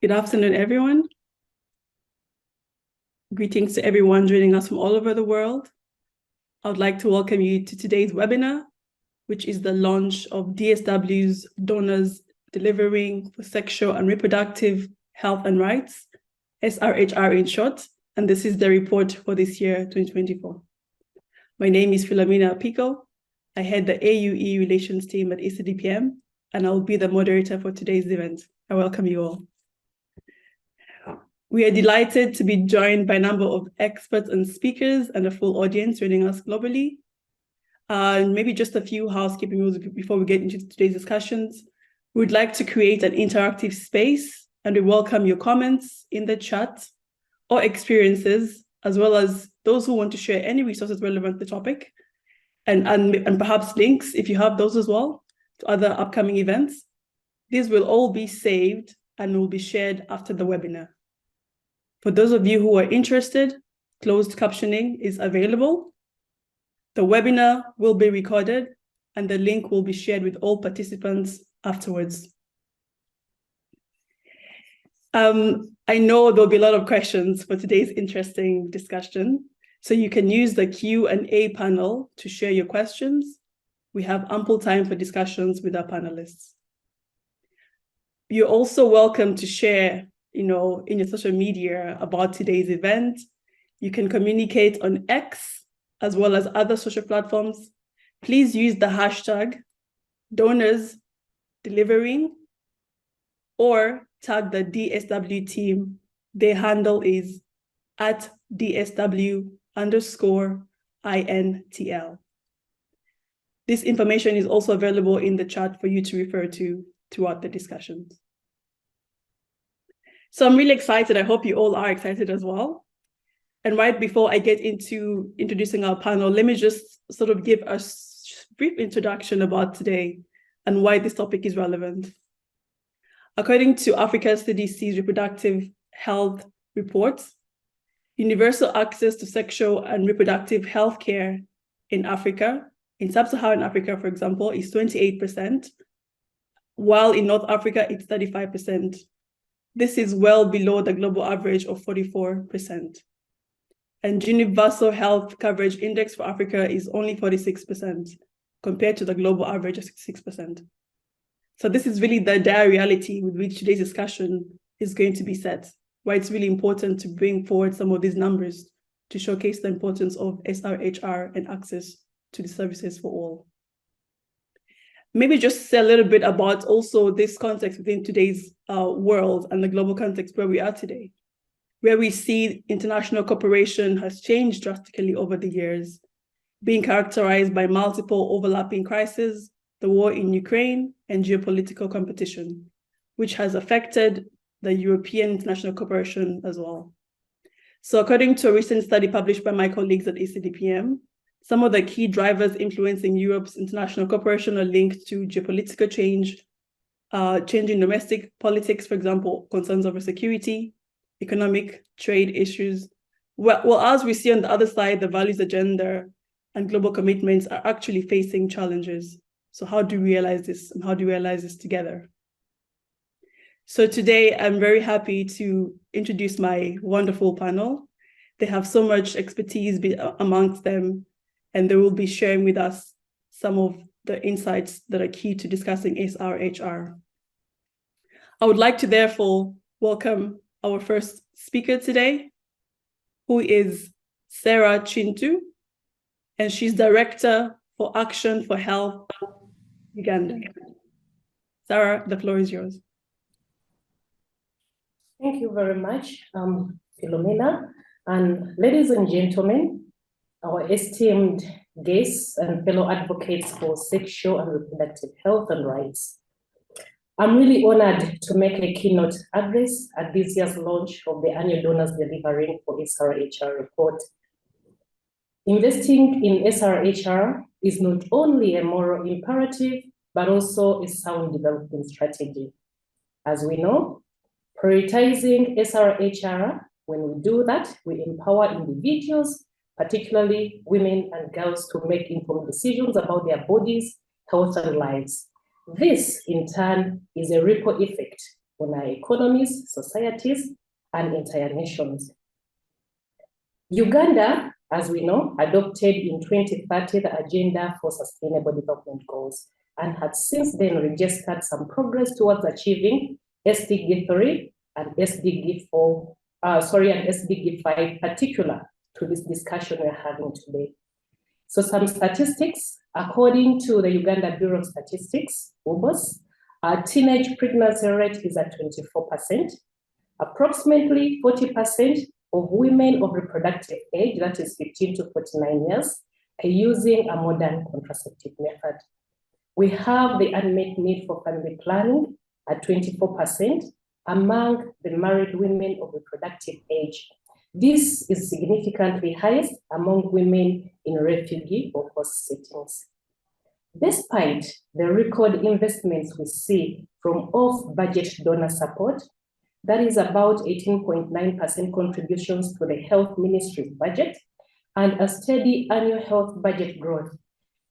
Good afternoon, everyone. Greetings to everyone joining us from all over the world. I would like to welcome you to today's webinar, which is the launch of DSW's Donors Delivering for Sexual and Reproductive Health and Rights, SRHR in short, and this is the report for this year, 2024. My name is Philomena Apiko. I head the AUE Relations team at ECDPM, and I will be the moderator for today's event. I welcome you all. We are delighted to be joined by a number of experts and speakers and a full audience joining us globally. Maybe just a few housekeeping rules before we get into today's discussions. We would like to create an interactive space, and we welcome your comments in the chat or experiences, as well as those who want to share any resources relevant to the topic, and perhaps links, if you have those as well, to other upcoming events. These will all be saved and will be shared after the webinar. For those of you who are interested, closed captioning is available. The webinar will be recorded and the link will be shared with all participants afterwards. I know there'll be a lot of questions for today's interesting discussion, so you can use the Q&A panel to share your questions. We have ample time for discussions with our panelists. You're also welcome to share in your social media about today's event. You can communicate on X as well as other social platforms. Please use the hashtag DonorsDelivering or tag the DSW team. Their handle is @DSW_INTL. This information is also available in the chat for you to refer to throughout the discussions. So I'm really excited. I hope you all are excited as well. And right before I get into introducing our panel, let me just sort of give a brief introduction about today and why this topic is relevant. According to Africa CDC's reproductive health reports, universal access to sexual and reproductive health care in Africa, in sub-Saharan Africa, for example, is 28%, while in North Africa, it's 35%. This is well below the global average of 44%. And universal health coverage index for Africa is only 46% compared to the global average of 66%. So this is really the dire reality with which today's discussion is going to be set, why it's really important to bring forward some of these numbers to showcase the importance of SRHR and access to the services for all. Maybe just say a little bit about also this context within today's world and the global context where we are today, where we see international cooperation has changed drastically over the years, being characterized by multiple overlapping crises, the war in Ukraine, and geopolitical competition, which has affected the European international cooperation as well. So according to a recent study published by my colleagues at ECDPM, some of the key drivers influencing Europe's international cooperation are linked to geopolitical change, changing domestic politics, for example, concerns over security, economic trade issues. Well, as we see on the other side, the values agenda and global commitments are actually facing challenges. So how do we realize this, and how do we realize this together? So today, I'm very happy to introduce my wonderful panel. They have so much expertise amongst them, and they will be sharing with us some of the insights that are key to discussing SRHR. I would like to therefore welcome our first speaker today, who is Sarah Kintu, and she's Director for Action for Health Uganda. Sarah, the floor is yours. Thank you very much, Philomena. And ladies and gentlemen, our esteemed guests and fellow advocates for sexual and reproductive health and rights. I'm really honored to make a keynote address at this year's launch of the annual Donors Delivering for SRHR report. Investing in SRHR is not only a moral imperative, but also a sound development strategy. As we know, prioritizing SRHR, when we do that, we empower individuals, particularly women and girls, to make informed decisions about their bodies, health, and lives. This, in turn, is a ripple effect on our economies, societies, and entire nations. Uganda, as we know, adopted in 2030 the Agenda for Sustainable Development Goals and had since then registered some progress towards achieving SDG 3 and SDG 4, and SDG 5 particular to this discussion we're having today. So some statistics, according to the Uganda Bureau of Statistics, UBOS, our teenage pregnancy rate is at 24%. Approximately 40% of women of reproductive age, that is 15 to 49 years, are using a modern contraceptive method. We have the unmet need for family planning at 24% among the married women of reproductive age. This is significantly highest among women in refugee or host settings. Despite the record investments we see from off-budget donor support, that is about 18.9% contributions to the health ministry's budget and a steady annual health budget growth.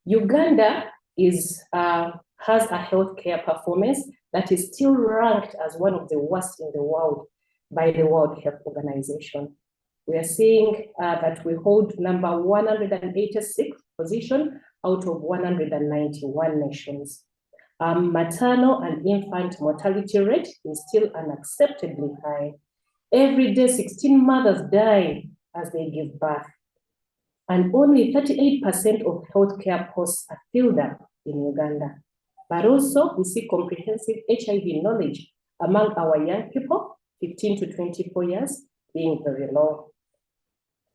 Uganda has a healthcare performance that is still ranked as one of the worst in the world by the World Health Organization. We are seeing that we hold number 186 position out of 191 nations. Maternal and infant mortality rate is still unacceptably high. Every day, 16 mothers die as they give birth. And only 38% of healthcare posts are filled up in Uganda. But also, we see comprehensive HIV knowledge among our young people, 15 to 24 years, being very low.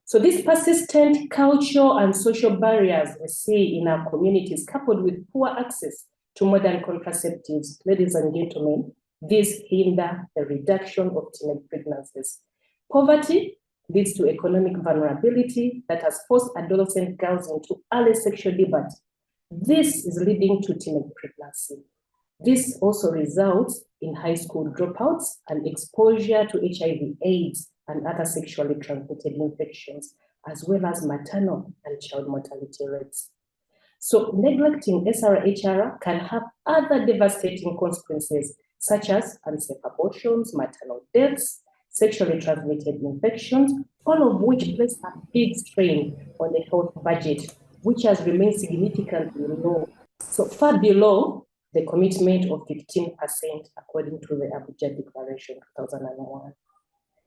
So these persistent cultural and social barriers we see in our communities, coupled with poor access to modern contraceptives, ladies and gentlemen, these hinder the reduction of teenage pregnancies. Poverty leads to economic vulnerability that has forced adolescent girls into early sexual debut. This is leading to teenage pregnancy. This also results in high school dropouts and exposure to HIV/AIDS and other sexually transmitted infections, as well as maternal and child mortality rates. So neglecting SRHR can have other devastating consequences, such as unsafe abortions, maternal deaths, sexually transmitted infections, all of which place a big strain on the health budget, which has remained significantly low, so far below the commitment of 15%, according to the Abuja Declaration 2001.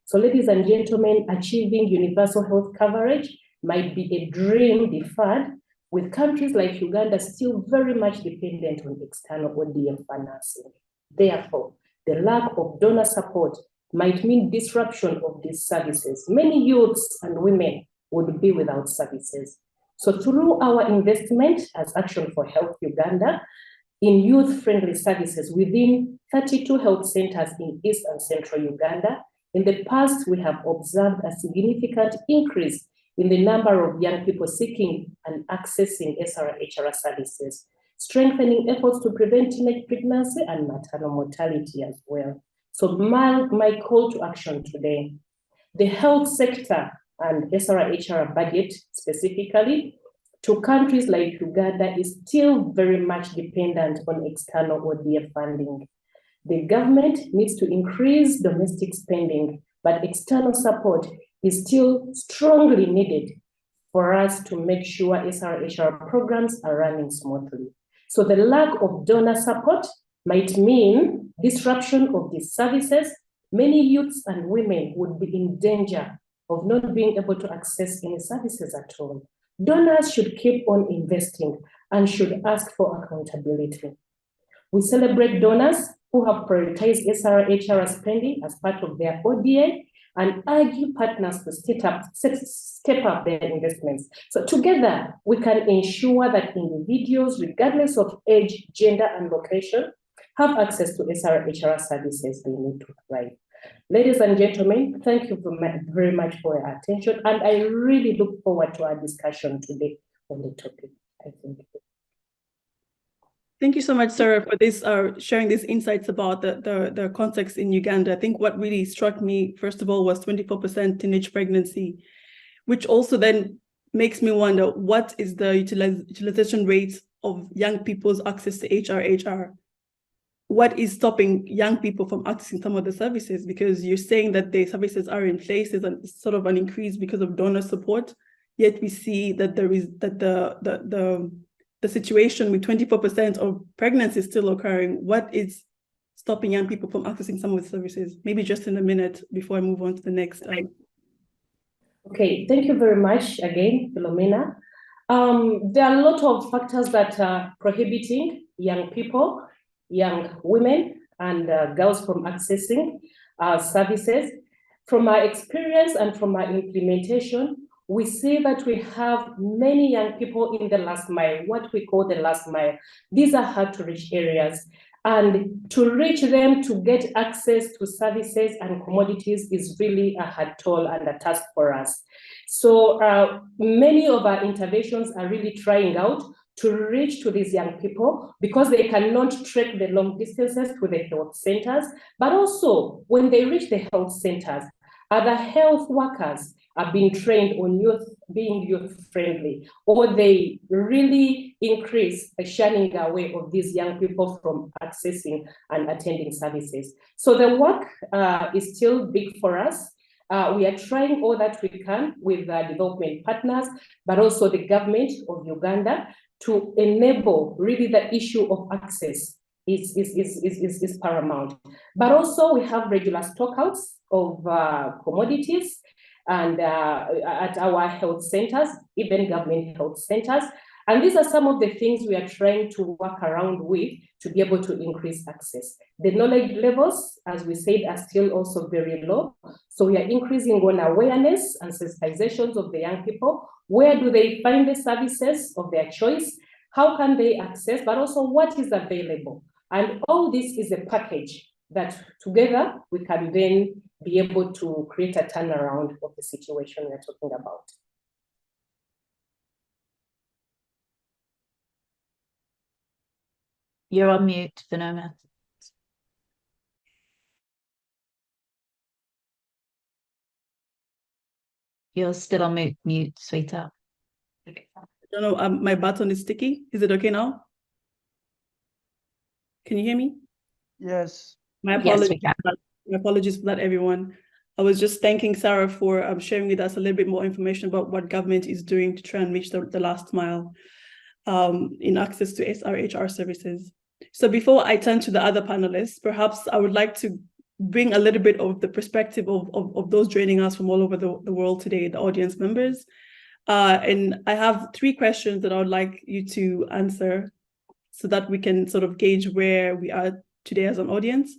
So ladies and gentlemen, achieving universal health coverage might be a dream deferred, with countries like Uganda still very much dependent on external ODM financing. Therefore, the lack of donor support might mean disruption of these services. Many youths and women would be without services. So through our investment as Action for Health Uganda in youth-friendly services within 32 health centers in East and Central Uganda, in the past, we have observed a significant increase in the number of young people seeking and accessing SRHR services, strengthening efforts to prevent teenage pregnancy and maternal mortality as well. So my call to action today, the health sector and SRHR budget specifically to countries like Uganda is still very much dependent on external ODF funding. The government needs to increase domestic spending, but external support is still strongly needed for us to make sure SRHR programs are running smoothly. So the lack of donor support might mean disruption of these services. Many youths and women would be in danger of not being able to access any services at all. Donors should keep on investing and should ask for accountability. We celebrate donors who have prioritized SRHR spending as part of their ODA and argue partners to step up their investments. So together, we can ensure that individuals, regardless of age, gender, and location, have access to SRHR services they need to thrive. Ladies and gentlemen, thank you very much for your attention, and I really look forward to our discussion today on the topic. Thank you so much, Sarah, for this sharing these insights about the context in Uganda. I think what really struck me, first of all, was 24% teenage pregnancy, which also then makes me wonder, what is the utilization rate of young people's access to SRHR? what is stopping young people from accessing some of the services? Because you're saying that the services are in place, there's a sort of an increase because of donor support, yet we see that there is that the situation with 24% of pregnancy still occurring. What is stopping young people from accessing some of the services? Maybe just in a minute before I move on to the next. Okay, thank you very much again, Philomena. There are a lot of factors that are prohibiting young people, young women and girls from accessing services. From our experience and from our implementation, we see that we have many young people in the last mile, what we call the last mile. These are hard to reach areas. And to reach them, to get access to services and commodities is really a hard toll and a task for us. So many of our interventions are really trying out to reach to these young people because they cannot trek the long distances to the health centers, but also when they reach the health centers, other health workers are being trained on being youth-friendly, or they really increase the shunning away of these young people from accessing and attending services. So the work is still big for us. We are trying all that we can with development partners, but also the government of Uganda to enable really the issue of access is paramount. But also we have regular stockouts of commodities and at our health centers, even government health centers. And these are some of the things we are trying to work around with to be able to increase access. The knowledge levels, as we said, are still also very low. So we are increasing on awareness and sensitizations of the young people. Where do they find the services of their choice? How can they access, but also what is available? And all this is a package that together we can then be able to create a turnaround of the situation we're talking about. You're on mute, Philomena. You're still on mute, sweetheart. I don't know, my button is sticky. Is it okay now? Can you hear me? Yes. My apologies. Yes, we can. My apologies for that, everyone. I was just thanking Sarah for sharing with us a little bit more information about what government is doing to try and reach the last mile in access to SRHR services. So before I turn to the other panelists, perhaps I would like to bring a little bit of the perspective of those joining us from all over the world today, the audience members. And I have 3 questions that I would like you to answer so that we can sort of gauge where we are today as an audience.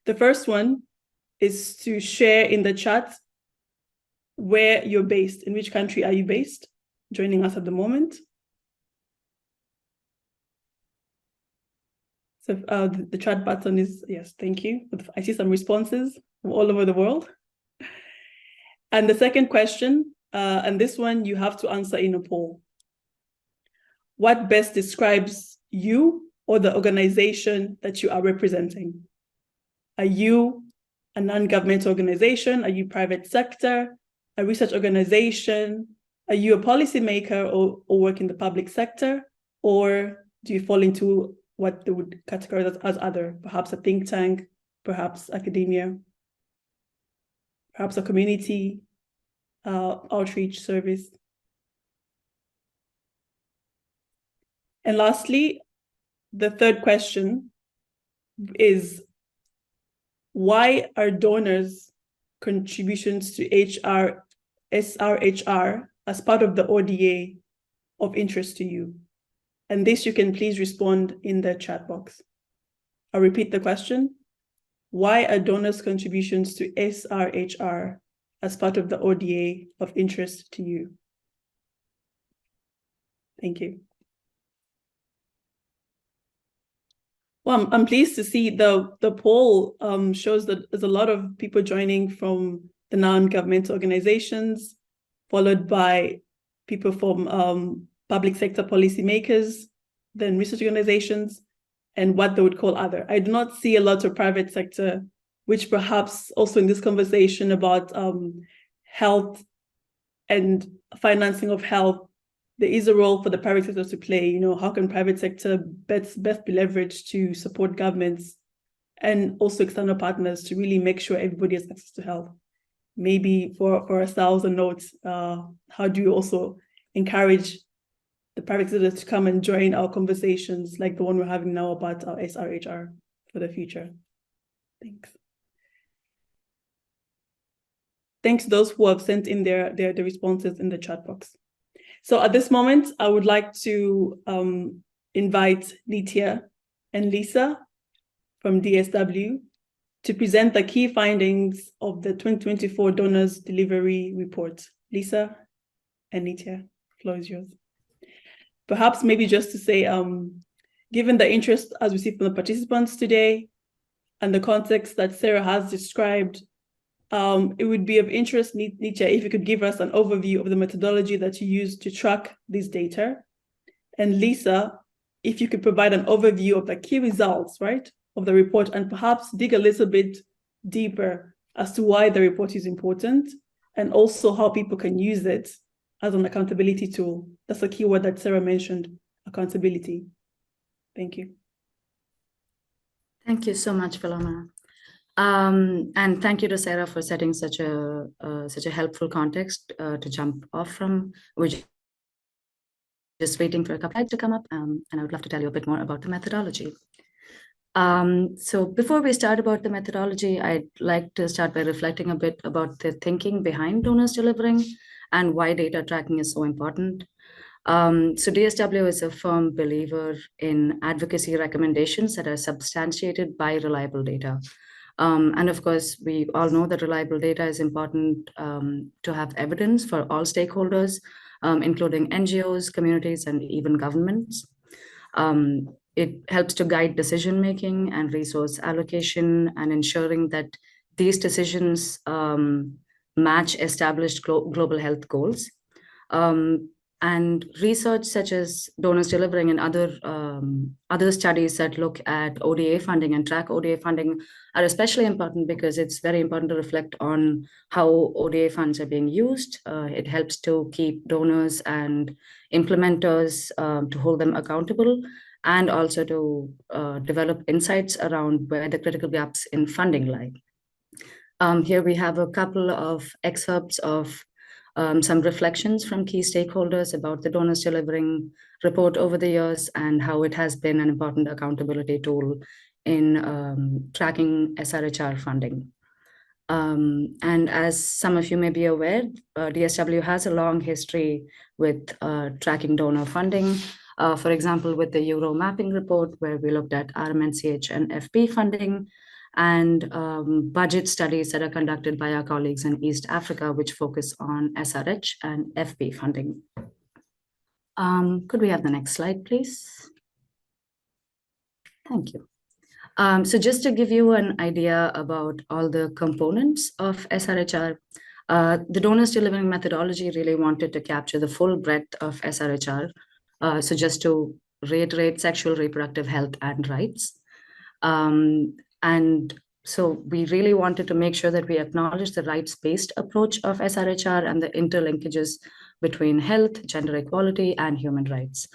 The first one is to share in the chat where you're based. In which country are you based, joining us at the moment? So the chat button is, yes, thank you. I see some responses from all over the world. And the second question, and this one you have to answer in a poll. What best describes you or the organization that you are representing? Are you a non-government organization? Are you private sector, a research organization? Are you a policymaker or work in the public sector? Or do you fall into what they would categorize as other, perhaps a think tank, perhaps academia, perhaps a community outreach service? And lastly, the third question is, why are donors' contributions to SRHR as part of the ODA of interest to you? And this you can please respond in the chat box. I'll repeat the question. Why are donors' contributions to SRHR as part of the ODA of interest to you? Thank you. Well, I'm pleased to see the poll shows that there's a lot of people joining from the non-government organizations, followed by people from public sector policymakers, then research organizations, and what they would call other. I do not see a lot of private sector, which perhaps also in this conversation about health and financing of health there is a role for the private sector to play. How can private sector best be leveraged to support governments and also external partners to really make sure everybody has access to health? Maybe for ourselves a note, how do you also encourage the private sector to come and join our conversations like the one we're having now about our SRHR for the future? Thanks. Thanks to those who have sent in their responses in the chat box. So at this moment, I would like to invite Nitya and Lisa from DSW to present the key findings of the 2024 Donors Delivery Report. Lisa and Nitya, the floor is yours. Perhaps maybe just to say, given the interest as we see from the participants today and the context that Sarah has described, it would be of interest, Nitya, if you could give us an overview of the methodology that you use to track this data. And Lisa, if you could provide an overview of the key results, right, of the report, and perhaps dig a little bit deeper as to why the report is important, and also how people can use it as an accountability tool. That's a keyword that Sarah mentioned, accountability. Thank you. Thank you so much, Philomena. And thank you to Sarah for setting such a helpful context to jump off from. We're just waiting for a couple to come up, and I would love to tell you a bit more about the methodology. So before we start about the methodology, I'd like to start by reflecting a bit about the thinking behind donors delivering and why data tracking is so important. So DSW is a firm believer in advocacy recommendations that are substantiated by reliable data. And of course, we all know that reliable data is important to have evidence for all stakeholders, including NGOs, communities, and even governments. It helps to guide decision-making and resource allocation and ensuring that these decisions match established global health goals. And research such as donors delivering and other studies that look at ODA funding and track ODA funding are especially important because it's very important to reflect on how ODA funds are being used. It helps to keep donors and implementers to hold them accountable, and also to develop insights around where the critical gaps in funding lie. Here we have a couple of excerpts of some reflections from key stakeholders about the Donors Delivering report over the years and how it has been an important accountability tool in tracking SRHR funding. And as some of you may be aware, DSW has a long history with tracking donor funding. For example, with the Euro Mapping report, where we looked at RMNCH and FP funding, and budget studies that are conducted by our colleagues in East Africa, which focus on SRH and FP funding. Could we have the next slide, please? Thank you. So just to give you an idea about all the components of SRHR, the Donors Delivering methodology really wanted to capture the full breadth of SRHR. So just to reiterate, sexual reproductive health and rights. And so we really wanted to make sure that we acknowledge the rights-based approach of SRHR and the interlinkages between health, gender equality, and human rights.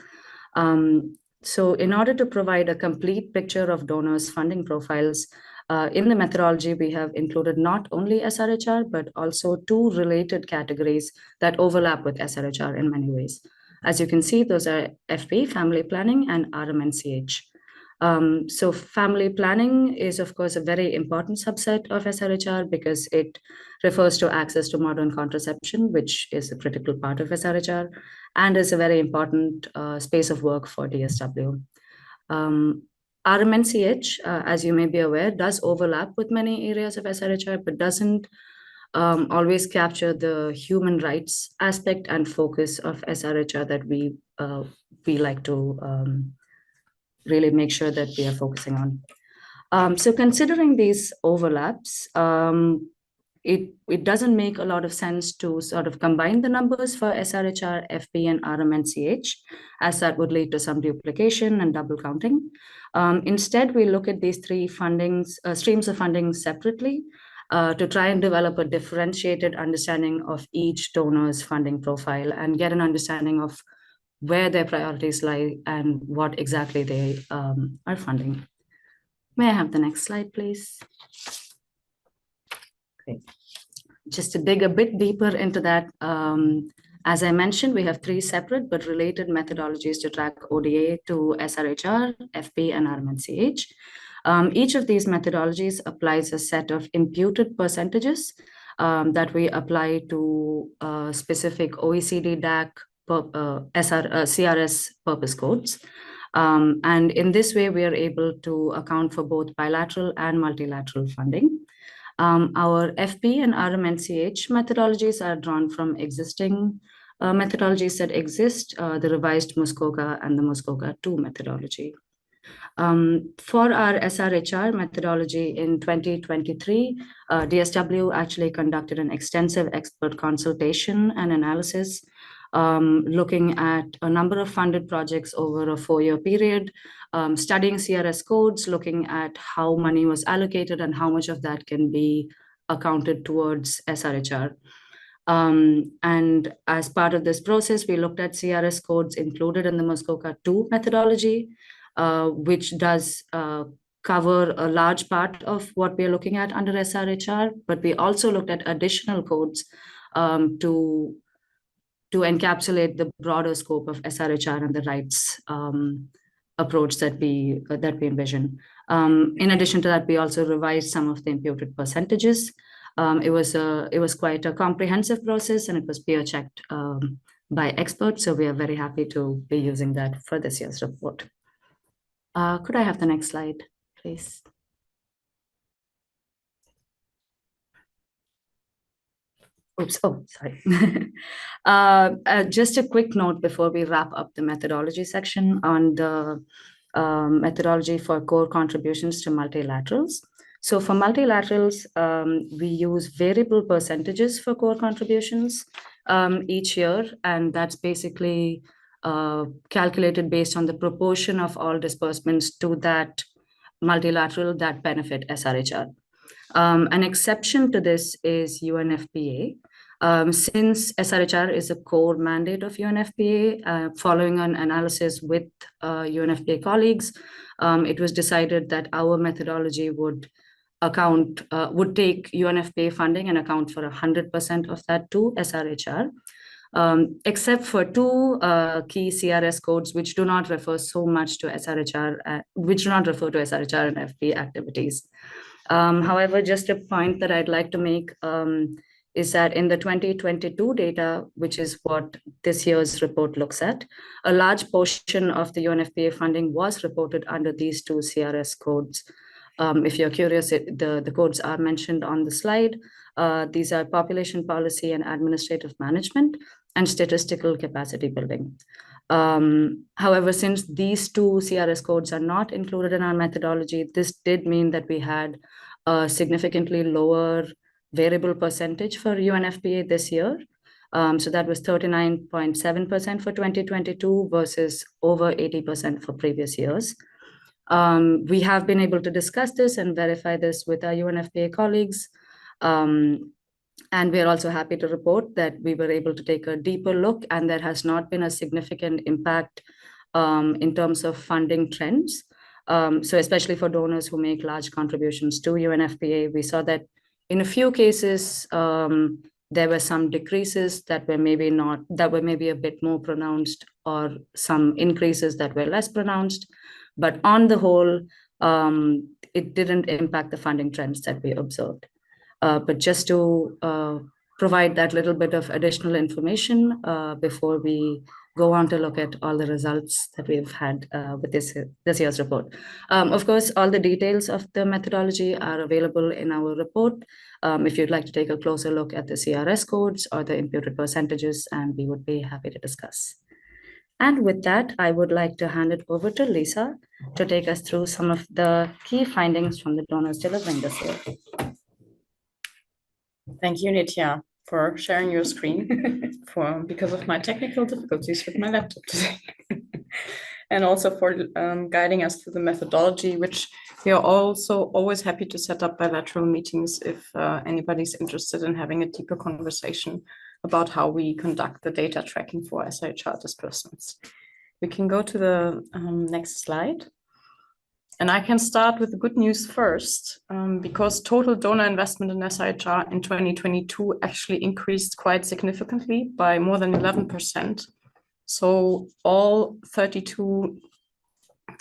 So in order to provide a complete picture of donors' funding profiles, in the methodology, we have included not only SRHR, but also two related categories that overlap with SRHR in many ways. As you can see, those are FP, family planning, and RMNCH. So family planning is, of course, a very important subset of SRHR because it refers to access to modern contraception, which is a critical part of SRHR and is a very important space of work for DSW. RMNCH, as you may be aware, does overlap with many areas of SRHR, but doesn't always capture the human rights aspect and focus of SRHR that we like to really make sure that we are focusing on. So considering these overlaps, it doesn't make a lot of sense to sort of combine the numbers for SRHR, FP, and RMNCH, as that would lead to some duplication and double counting. Instead, we look at these three streams of funding separately to try and develop a differentiated understanding of each donor's funding profile and get an understanding of where their priorities lie and what exactly they are funding. May I have the next slide, please? Okay. Just to dig a bit deeper into that, as I mentioned, we have 3 separate but related methodologies to track ODA to SRHR, FP, and RMNCH. Each of these methodologies applies a set of imputed percentages that we apply to specific OECD DAC CRS purpose codes. And in this way, we are able to account for both bilateral and multilateral funding. Our FP and RMNCH methodologies are drawn from existing methodologies that exist, the revised Muskoka and the Muskoka 2 methodology. For our SRHR methodology in 2023, DSW actually conducted an extensive expert consultation and analysis looking at a number of funded projects over a 4-year period, studying CRS codes, looking at how money was allocated and how much of that can be accounted towards SRHR. And as part of this process, we looked at CRS codes included in the Muskoka 2 methodology, which does cover a large part of what we're looking at under SRHR, but we also looked at additional codes to encapsulate the broader scope of SRHR and the rights approach that we envision. In addition to that, we also revised some of the imputed percentages. It was quite a comprehensive process, and it was peer checked by experts. So we are very happy to be using that for this year's report. Could I have the next slide, please? Oops, oh, sorry. Just a quick note before we wrap up the methodology section on the methodology for core contributions to multilaterals. So for multilaterals, we use variable percentages for core contributions each year, and that's basically calculated based on the proportion of all disbursements to that multilateral that benefit SRHR. An exception to this is UNFPA. Since SRHR is a core mandate of UNFPA, following an analysis with UNFPA colleagues, it was decided that our methodology would take UNFPA funding and account for 100% of that to SRHR. Except for 2 key CRS codes, which do not refer so much to SRHR, which do not refer to SRHR and FP activities. However, just a point that I'd like to make is that in the 2022 data, which is what this year's report looks at, a large portion of the UNFPA funding was reported under these 2 CRS codes. If you're curious, the codes are mentioned on the slide. These are population policy and administrative management and statistical capacity building. However, since these 2 CRS codes are not included in our methodology, this did mean that we had a significantly lower variable percentage for UNFPA this year. So that was 39.7% for 2022 versus over 80% for previous years. We have been able to discuss this and verify this with our UNFPA colleagues. And we are also happy to report that we were able to take a deeper look, and there has not been a significant impact in terms of funding trends. So especially for donors who make large contributions to UNFPA, we saw that in a few cases, there were some decreases that were maybe a bit more pronounced, or some increases that were less pronounced. But on the whole, it didn't impact the funding trends that we observed. But just to provide that little bit of additional information before we go on to look at all the results that we've had with this year's report. Of course, all the details of the methodology are available in our report. If you'd like to take a closer look at the CRS codes or the imputed percentages, and we would be happy to discuss. And with that, I would like to hand it over to Lisa to take us through some of the key findings from the donors delivering this year. Thank you, Nitya, for sharing your screen because of my technical difficulties with my laptop today. And also for guiding us through the methodology, which we are also always happy to set up bilateral meetings if anybody's interested in having a deeper conversation about how we conduct the data tracking for SRHR disbursements. We can go to the next slide. And I can start with the good news first, because total donor investment in SRHR in 2022 actually increased quite significantly by more than 11%. So all 32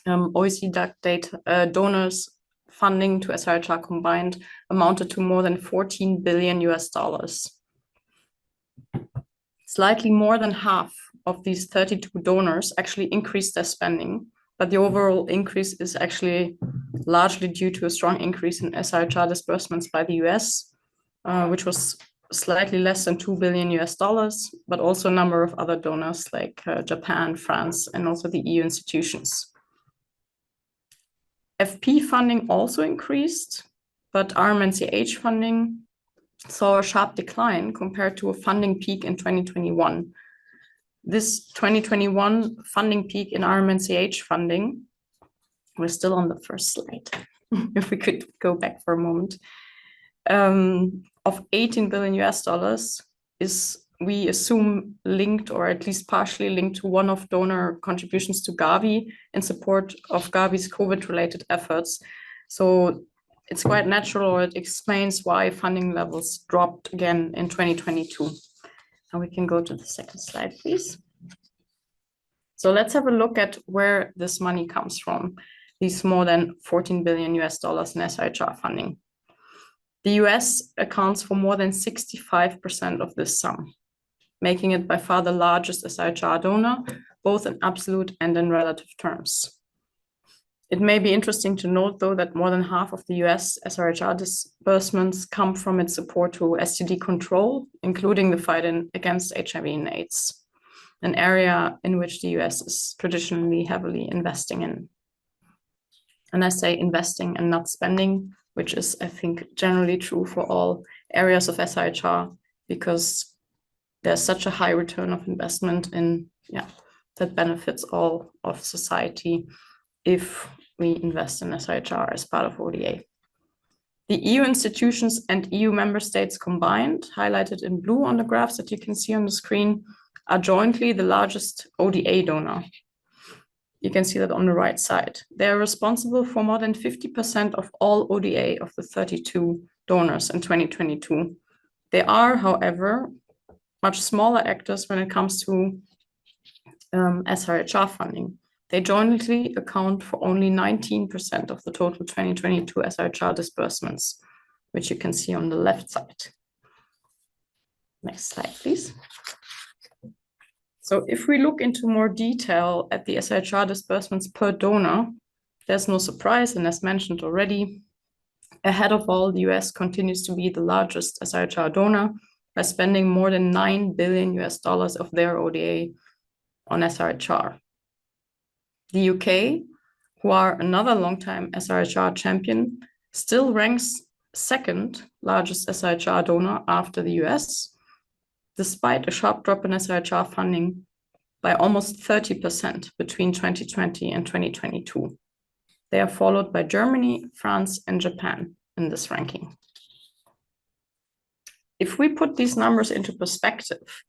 OECD data donors funding to SRHR combined amounted to more than $14 billion. Slightly more than half of these 32 donors actually increased their spending, but the overall increase is actually largely due to a strong increase in SRHR disbursements by the US, which was slightly less than $2 billion, but also a number of other donors like Japan, France, and also the EU institutions. FP funding also increased, but RMNCH funding saw a sharp decline compared to a funding peak in 2021. This 2021 funding peak in RMNCH funding, we're still on the first slide, if we could go back for a moment, of $18 billion is, we assume, linked or at least partially linked to one-off donor contributions to Gavi in support of Gavi's COVID-related efforts. So it's quite natural, or it explains why funding levels dropped again in 2022. And we can go to the second slide, please. So let's have a look at where this money comes from, these more than $14 billion in SRHR funding. The US accounts for more than 65% of this sum, making it by far the largest SRHR donor, both in absolute and in relative terms. It may be interesting to note, though, that more than half of the US SRHR disbursements come from its support to STD control, including the fight against HIV and AIDS, an area in which the US is traditionally heavily investing in. And I say investing and not spending, which is, I think, generally true for all areas of SRHR, because there's such a high return of investment in, that benefits all of society if we invest in SRHR as part of ODA. The EU institutions and EU member states combined, highlighted in blue on the graphs that you can see on the screen, are jointly the largest ODA donor. You can see that on the right side. They are responsible for more than 50% of all ODA of the 32 donors in 2022. They are, however, much smaller actors when it comes to SRHR funding. They jointly account for only 19% of the total 2022 SRHR disbursements, which you can see on the left side. Next slide, please. So if we look into more detail at the SRHR disbursements per donor, there's no surprise, and as mentioned already, ahead of all, the US continues to be the largest SRHR donor by spending more than $9 billion of their ODA on SRHR. The UK, who are another longtime SRHR champion, still ranks second largest SRHR donor after the US, despite a sharp drop in SRHR funding by almost 30% between 2020 and 2022. They are followed by Germany, France, and Japan in this ranking. If we put these numbers into perspective,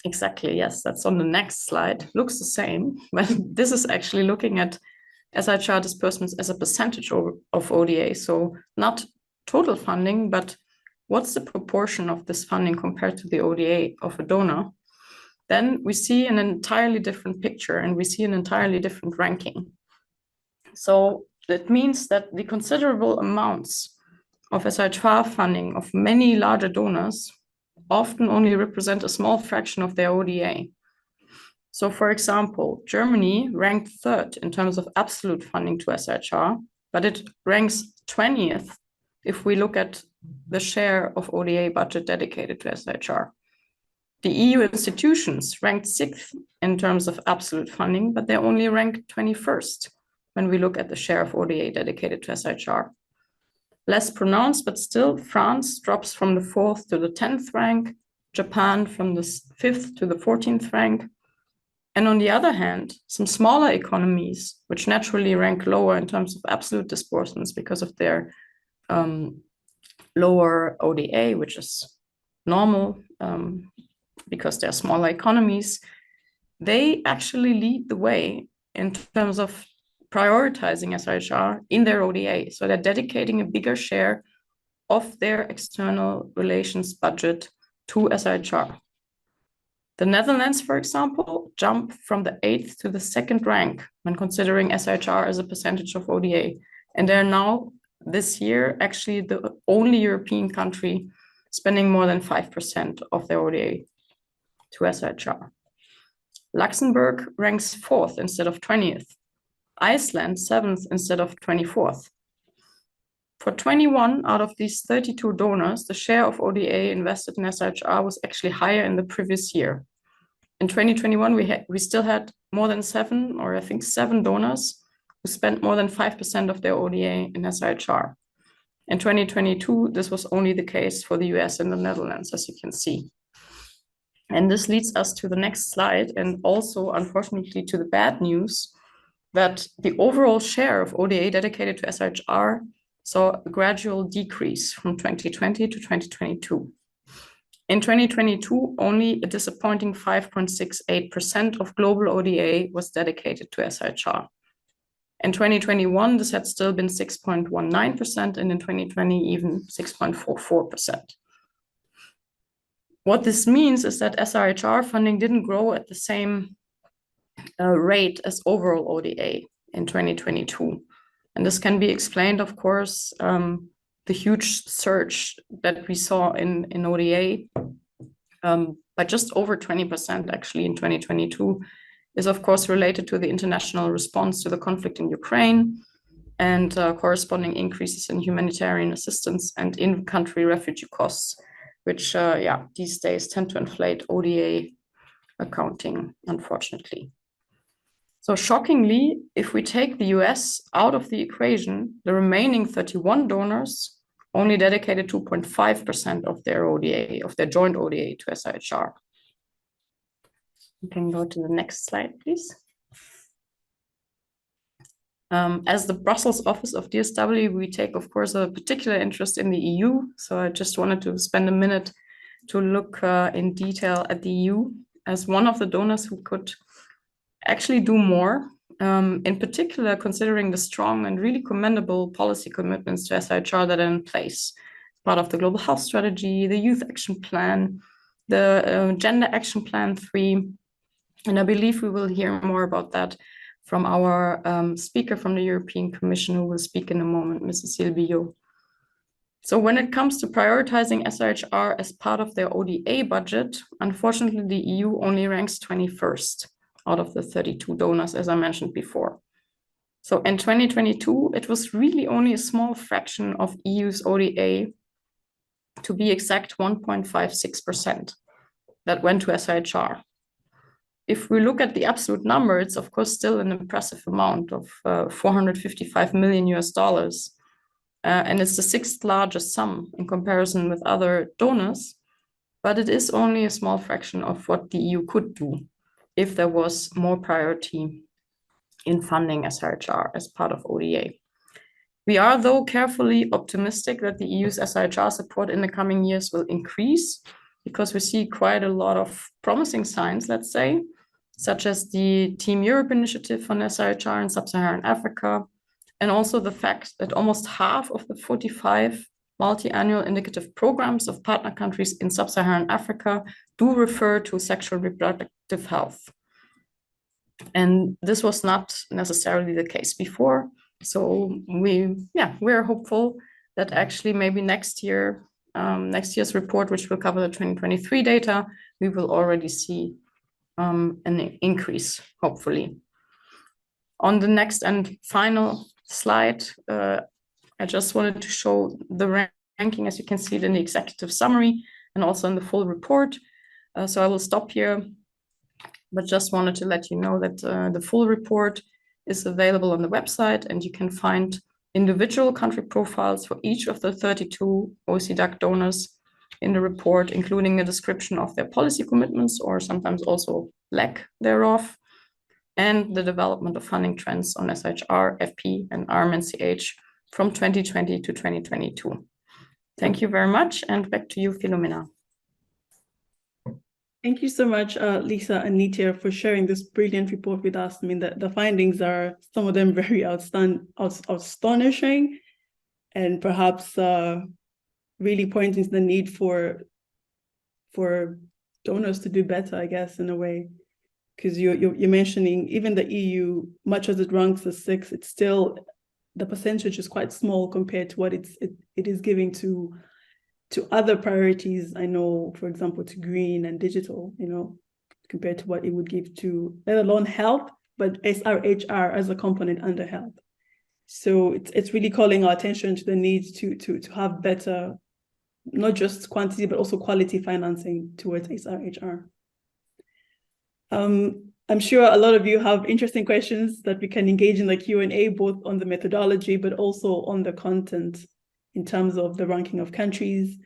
exactly, yes, that's on the next slide, looks the same, but this is actually looking at SRHR disbursements as a percentage of ODA, so not total funding, but what's the proportion of this funding compared to the ODA of a donor, then we see an entirely different picture and we see an entirely different ranking. So that means that the considerable amounts of SRHR funding of many larger donors often only represent a small fraction of their ODA. So for example, Germany ranked third in terms of absolute funding to SRHR, but it ranks 20th if we look at the share of ODA budget dedicated to SRHR. The EU institutions ranked 6th in terms of absolute funding, but they're only ranked 21st when we look at the share of ODA dedicated to SRHR. Less pronounced, but still, France drops from the 4th to the 10th rank, Japan from the 5th to the 14th rank. And on the other hand, some smaller economies, which naturally rank lower in terms of absolute disbursements because of their lower ODA, which is normal because they're smaller economies, they actually lead the way in terms of prioritizing SRHR in their ODA. So they're dedicating a bigger share of their external relations budget to SRHR. The Netherlands, for example, jumped from the 8th to the 2nd rank when considering SRHR as a percentage of ODA. And they're now, this year, actually the only European country spending more than 5% of their ODA to SRHR. Luxembourg ranks 4th instead of 20th. Iceland 7th instead of 24th. For 21 out of these 32 donors, the share of ODA invested in SRHR was actually higher in the previous year. In 2021, we still had more than 7 donors who spent more than 5% of their ODA in SRHR. In 2022, this was only the case for the US and the Netherlands, as you can see. And this leads us to the next slide, and also, unfortunately, to the bad news that the overall share of ODA dedicated to SRHR saw a gradual decrease from 2020 to 2022. In 2022, only a disappointing 5.68% of global ODA was dedicated to SRHR. In 2021, this had still been 6.19%, and in 2020, even 6.44%. What this means is that SRHR funding didn't grow at the same rate as overall ODA in 2022. And this can be explained, of course, the huge surge that we saw in ODA by just over 20% actually in 2022 is of course related to the international response to the conflict in Ukraine and corresponding increases in humanitarian assistance and in-country refugee costs, which these days tend to inflate ODA accounting, unfortunately. So shockingly, if we take the US out of the equation, the remaining 31 donors only dedicated 2.5% of their ODA, of their joint ODA to SRHR. You can go to the next slide, please. As the Brussels office of DSW, we take, of course, a particular interest in the EU. So I just wanted to spend a minute to look in detail at the EU as one of the donors who could actually do more, in particular considering the strong and really commendable policy commitments to SRHR that are in place. Part of the Global Health Strategy, the Youth Action Plan, the Gender Action Plan 3, and I believe we will hear more about that from our speaker from the European Commission, who will speak in a moment, Ms. Cecile Billaux. So when it comes to prioritizing SRHR as part of their ODA budget, unfortunately, the EU only ranks 21st out of the 32 donors, as I mentioned before. So in 2022, it was really only a small fraction of EU's ODA, to be exact 1.56%, that went to SRHR. If we look at the absolute number, it's of course still an impressive amount of $455 million US. And it's the 6th largest sum in comparison with other donors, but it is only a small fraction of what the EU could do if there was more priority in funding SRHR as part of ODA. We are, though, carefully optimistic that the EU's SRHR support in the coming years will increase, because we see quite a lot of promising signs, let's say, such as the Team Europe initiative on SRHR in sub-Saharan Africa, and also the fact that almost half of the 45 multi-annual indicative programs of partner countries in sub-Saharan Africa do refer to sexual reproductive health. And this was not necessarily the case before. So we're hopeful that actually maybe next year's report, which will cover the 2023 data, we will already see an increase, hopefully. On the next and final slide, I just wanted to show the ranking, as you can see it in the executive summary and also in the full report. So I will stop here, but just wanted to let you know that the full report is available on the website, and you can find individual country profiles for each of the 32 OECD donors in the report, including a description of their policy commitments or sometimes also lack thereof, and the development of funding trends on SRHR, FP, and RMNCH from 2020 to 2022. Thank you very much, and back to you, Philomena. Thank you so much, Lisa and Nitya, for sharing this brilliant report with us. I mean, the findings are, some of them, very astonishing, and perhaps really pointing to the need for donors to do better, I guess, in a way. Because you're mentioning even the EU, much as it ranks as 6th, it's still, the percentage is quite small compared to what it is giving to other priorities. I know, for example, to green and digital, compared to what it would give to, let alone health, but SRHR as a component under health. So it's really calling our attention to the need to have better, not just quantity, but also quality financing towards SRHR. I'm sure a lot of you have interesting questions that we can engage in the Q&A, both on the methodology, but also on the content in terms of the ranking of countries.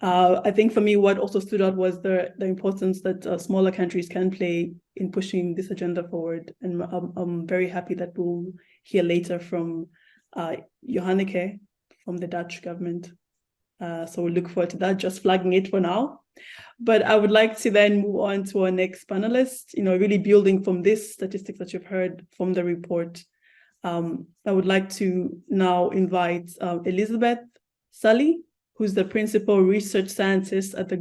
I think for me, what also stood out was the importance that smaller countries can play in pushing this agenda forward. And I'm very happy that we'll hear later from Johanneke from the Dutch government. So we'll look forward to that, just flagging it for now. But I would like to then move on to our next panelist, really building from this statistics that you've heard from the report. I would like to now invite Elizabeth Sully, who's the principal research scientist at the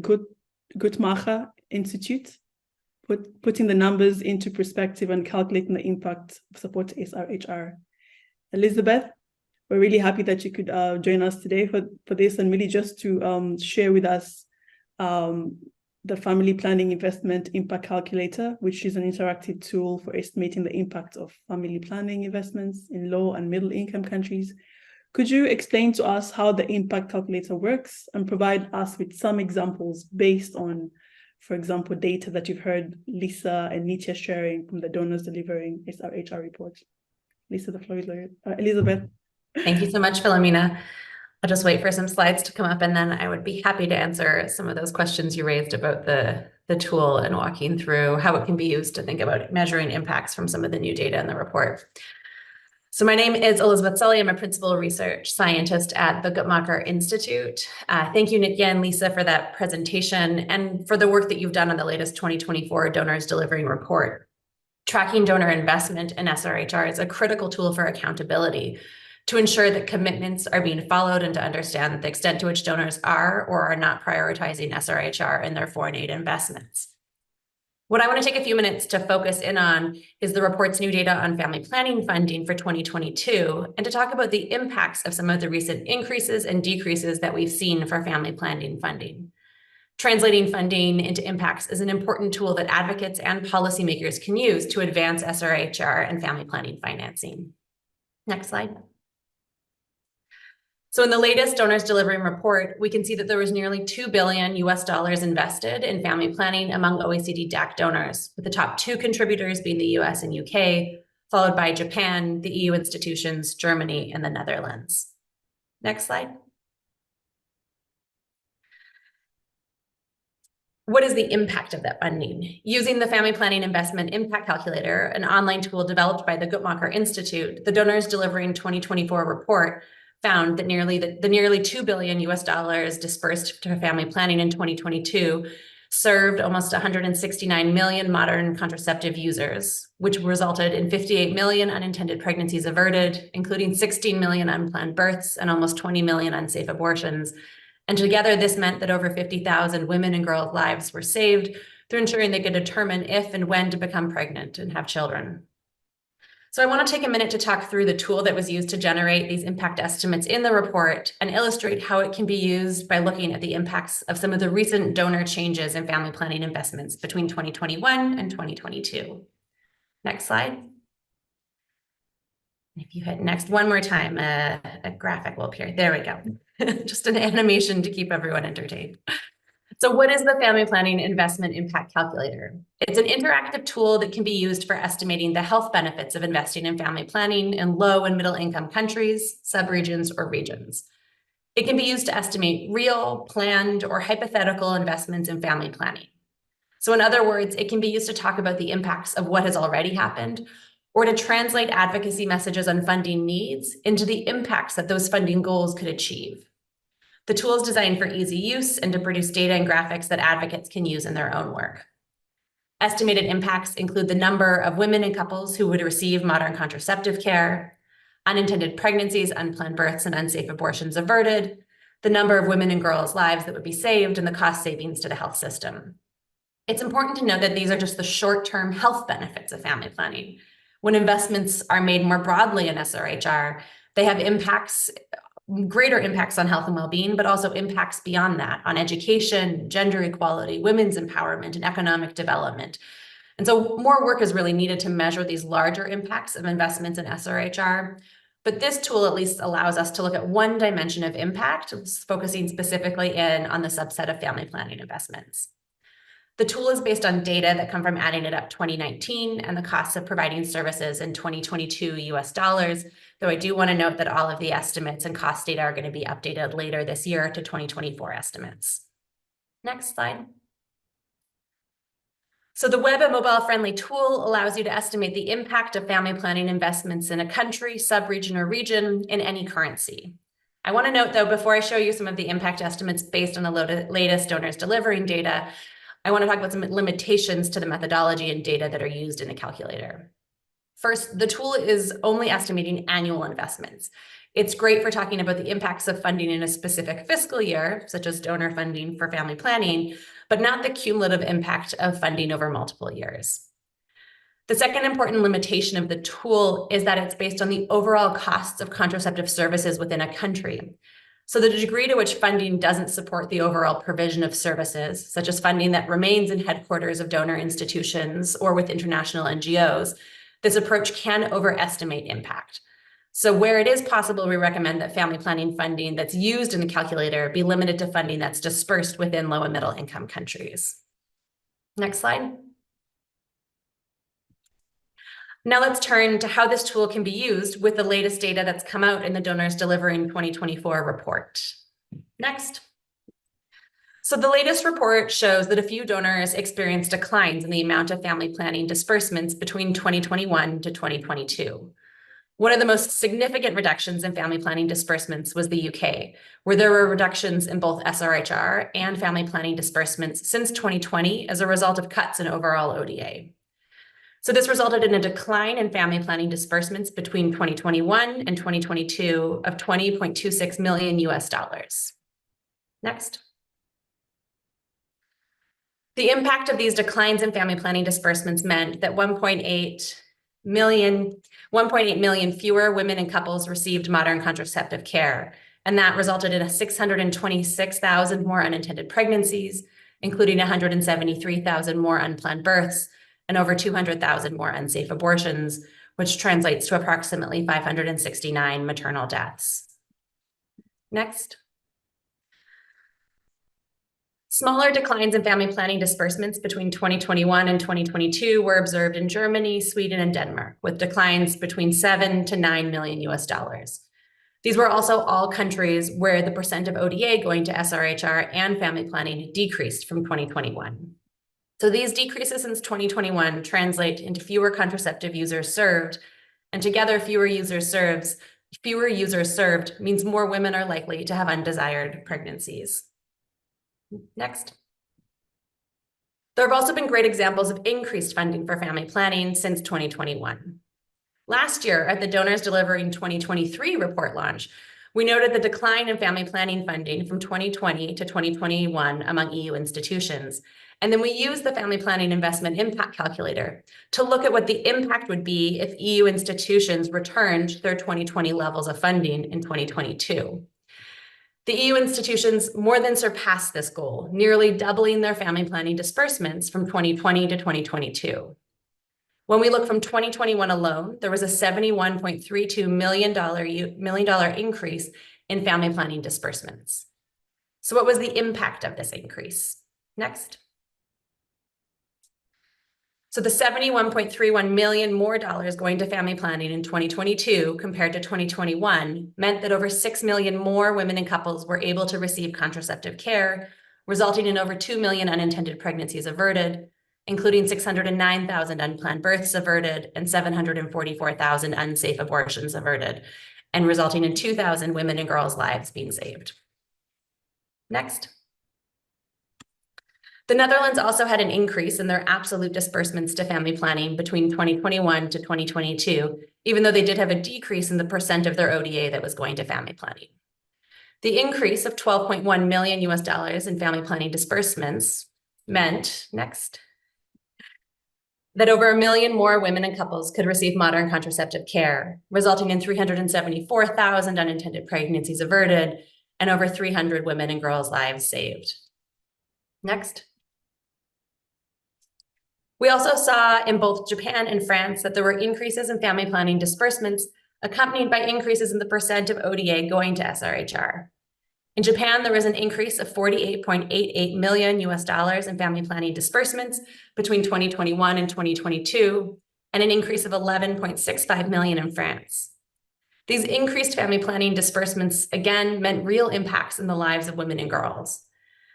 Guttmacher Institute, putting the numbers into perspective and calculating the impact of support to SRHR. Elizabeth, we're really happy that you could join us today for this, and really just to share with us the Family Planning Investment Impact Calculator, which is an interactive tool for estimating the impact of family planning investments in low and middle income countries. Could you explain to us how the impact calculator works and provide us with some examples based on, for example, data that you've heard Lisa and Nitya sharing from the Donors Delivering SRHR report? Lisa, the floor is yours. Elizabeth. Thank you so much, Philomena. I'll just wait for some slides to come up, and then I would be happy to answer some of those questions you raised about the tool and walking through how it can be used to think about measuring impacts from some of the new data in the report. So my name is Elizabeth Sully. I'm a principal research scientist at the Guttmacher Institute. Thank you, Nitya and Lisa, for that presentation and for the work that you've done on the latest 2024 Donors Delivering report. Tracking donor investment in SRHR is a critical tool for accountability to ensure that commitments are being followed and to understand the extent to which donors are or are not prioritizing SRHR in their foreign aid investments. What I want to take a few minutes to focus in on is the report's new data on family planning funding for 2022, and to talk about the impacts of some of the recent increases and decreases that we've seen for family planning funding. Translating funding into impacts is an important tool that advocates and policymakers can use to advance SRHR and family planning financing. Next slide. So in the latest Donors Delivering report, we can see that there was nearly $2 billion invested in family planning among OECD DAC donors, with the top 2 contributors being the US and UK, followed by Japan, the EU institutions, Germany, and the Netherlands. Next slide. What is the impact of that funding? Using the Family Planning Investment Impact Calculator, an online tool developed by the Guttmacher Institute, the Donors Delivering 2024 report found that nearly $2 billion dispersed to family planning in 2022 served almost 169 million modern contraceptive users, which resulted in 58 million unintended pregnancies averted, including 16 million unplanned births and almost 20 million unsafe abortions. And together, this meant that over 50,000 women and girls' lives were saved through ensuring they could determine if and when to become pregnant and have children. So I want to take a minute to talk through the tool that was used to generate these impact estimates in the report and illustrate how it can be used by looking at the impacts of some of the recent donor changes in family planning investments between 2021 and 2022. Next slide. If you hit next one more time, a graphic will appear. There we go. Just an animation to keep everyone entertained. So what is the Family Planning Investment Impact Calculator? It's an interactive tool that can be used for estimating the health benefits of investing in family planning in low and middle income countries, subregions, or regions. It can be used to estimate real, planned, or hypothetical investments in family planning. So in other words, it can be used to talk about the impacts of what has already happened, or to translate advocacy messages on funding needs into the impacts that those funding goals could achieve. The tool is designed for easy use and to produce data and graphics that advocates can use in their own work. Estimated impacts include the number of women and couples who would receive modern contraceptive care, unintended pregnancies, unplanned births, and unsafe abortions averted, the number of women and girls' lives that would be saved, and the cost savings to the health system. It's important to note that these are just the short-term health benefits of family planning. When investments are made more broadly in SRHR, they have impacts, greater impacts on health and well-being, but also impacts beyond that on education, gender equality, women's empowerment, and economic development. And so more work is really needed to measure these larger impacts of investments in SRHR. But this tool at least allows us to look at one dimension of impact, focusing specifically in on the subset of family planning investments. The tool is based on data that come from adding it up 2019 and the costs of providing services in 2022 US dollars, though I do want to note that all of the estimates and cost data are going to be updated later this year to 2024 estimates. Next slide. So the web and mobile-friendly tool allows you to estimate the impact of family planning investments in a country, sub-region, or region in any currency. I want to note, though, before I show you some of the impact estimates based on the latest donors delivering data, I want to talk about some limitations to the methodology and data that are used in the calculator. First, the tool is only estimating annual investments. It's great for talking about the impacts of funding in a specific fiscal year, such as donor funding for family planning, but not the cumulative impact of funding over multiple years. The second important limitation of the tool is that it's based on the overall costs of contraceptive services within a country. So the degree to which funding doesn't support the overall provision of services, such as funding that remains in headquarters of donor institutions or with international NGOs, this approach can overestimate impact. So where it is possible, we recommend that family planning funding that's used in the calculator be limited to funding that's dispersed within low and middle income countries. Next slide. Now let's turn to how this tool can be used with the latest data that's come out in the Donors Delivering 2024 report. Next. So the latest report shows that a few donors experienced declines in the amount of family planning disbursements between 2021 to 2022. One of the most significant reductions in family planning disbursements was the UK, where there were reductions in both SRHR and family planning disbursements since 2020 as a result of cuts in overall ODA. So this resulted in a decline in family planning disbursements between 2021 and 2022 of 20.26 million US dollars. Next. The impact of these declines in family planning disbursements meant that 1.8 million fewer women and couples received modern contraceptive care, and that resulted in 626,000 more unintended pregnancies, including 173,000 more unplanned births, and over 200,000 more unsafe abortions, which translates to approximately 569 maternal deaths. Next. Smaller declines in family planning disbursements between 2021 and 2022 were observed in Germany, Sweden, and Denmark, with declines between 7 to 9 million US dollars. These were also all countries where the percent of ODA going to SRHR and family planning decreased from 2021. So these decreases since 2021 translate into fewer contraceptive users served, and together fewer users served means more women are likely to have undesired pregnancies. Next. There have also been great examples of increased funding for family planning since 2021. Last year, at the Donors Delivering 2023 report launch, we noted the decline in family planning funding from 2020 to 2021 among EU institutions. And then we used the Family Planning Investment Impact Calculator to look at what the impact would be if EU institutions returned to their 2020 levels of funding in 2022. The EU institutions more than surpassed this goal, nearly doubling their family planning disbursements from 2020 to 2022. When we look from 2021 alone, there was a $71.32 million increase in family planning disbursements. So what was the impact of this increase? Next. So the $71.31 million more dollars going to family planning in 2022 compared to 2021 meant that over 6 million more women and couples were able to receive contraceptive care, resulting in over 2 million unintended pregnancies averted, including 609,000 unplanned births averted and 744,000 unsafe abortions averted, and resulting in 2,000 women and girls' lives being saved. Next. The Netherlands also had an increase in their absolute disbursements to family planning between 2021 to 2022, even though they did have a decrease in the percent of their ODA that was going to family planning. The increase of $12.1 million in family planning disbursements meant, that over 1 million more women and couples could receive modern contraceptive care, resulting in 374,000 unintended pregnancies averted and over 300 women and girls' lives saved. Next. We also saw in both Japan and France that there were increases in family planning disbursements accompanied by increases in the percent of ODA going to SRHR. In Japan, there was an increase of $48.88 million in family planning disbursements between 2021 and 2022, and an increase of $11.65 million in France. These increased family planning disbursements, again, meant real impacts in the lives of women and girls.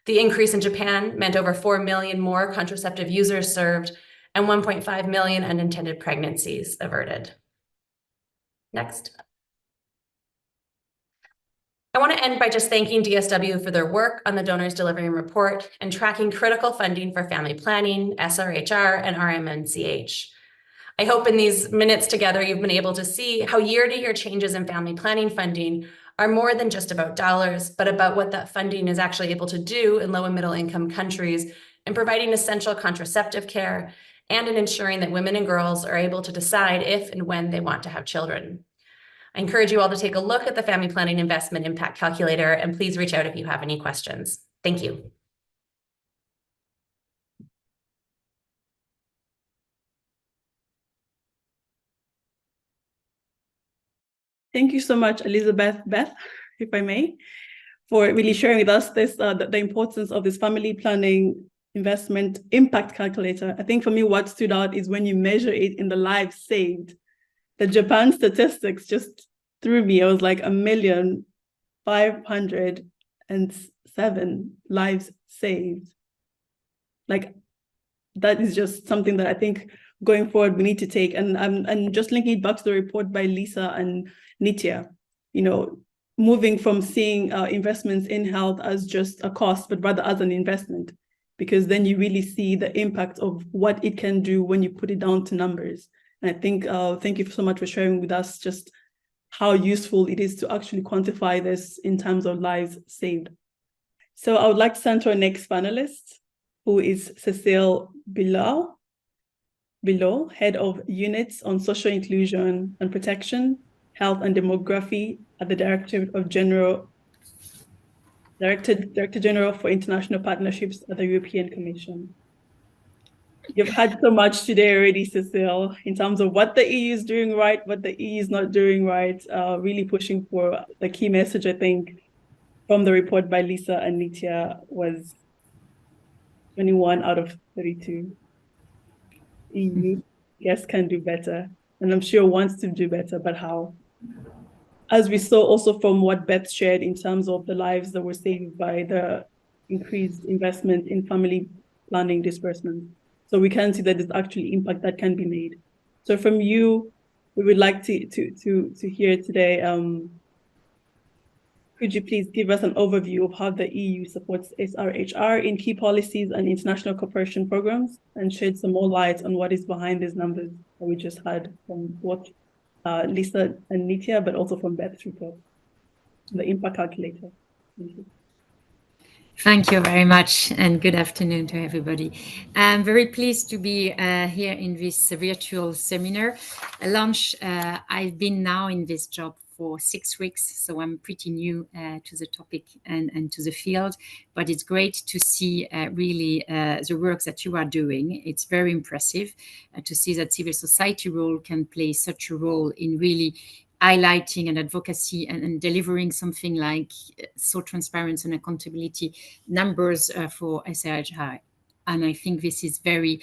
The increase in Japan meant over 4 million more contraceptive users served and 1.5 million unintended pregnancies averted. Next. I want to end by just thanking DSW for their work on the Donors Delivering Report and tracking critical funding for family planning, SRHR, and RMNCH. I hope in these minutes together, you've been able to see how year-to-year changes in family planning funding are more than just about dollars, but about what that funding is actually able to do in low and middle income countries in providing essential contraceptive care and in ensuring that women and girls are able to decide if and when they want to have children. I encourage you all to take a look at the Family Planning Investment Impact Calculator, and please reach out if you have any questions. Thank you. Thank you so much, Elizabeth, if I may, for really sharing with us this the importance of this family planning investment impact calculator. I think for me, what stood out is when you measure it in the lives saved. The Japan statistics just threw me. I was like 1,507 lives saved. Like, that is just something that I think going forward we need to take. And just linking it back to the report by Lisa and Nitya, you know, moving from seeing investments in health as just a cost, but rather as an investment, because then you really see the impact of what it can do when you put it down to numbers. And I think, thank you so much for sharing with us just how useful it is to actually quantify this in terms of lives saved. So I would like to turn to our next panelist, who is Cecile Billaux, Head of Units on Social Inclusion and Protection, Health and Demography at the Director General for International Partnerships at the European Commission. You've had so much today already, Cecile, in terms of what the EU is doing right, what the EU is not doing right, really pushing for the key message, I think, from the report by Lisa and Nitya was 21 out of 32. EU, yes, can do better. And I'm sure wants to do better, but how? As we saw also from what Beth shared in terms of the lives that were saved by the increased investment in family planning disbursement. So we can see that there's actually impact that can be made. So from you, we would like to hear today, could you please give us an overview of how the EU supports SRHR in key policies and international cooperation programs, and shed some more light on what is behind these numbers that we just had from what Lisa and Nitya, but also from Beth's report, the impact calculator. Thank you. Thank you very much, and good afternoon to everybody. I'm very pleased to be here in this virtual seminar launch. I've been now in this job for 6 weeks, so I'm pretty new to the topic and to the field, but it's great to see really the work that you are doing. It's very impressive to see that civil society role can play such a role in really highlighting and advocacy and delivering something like so transparent and accountability numbers for SRHR. And I think this is very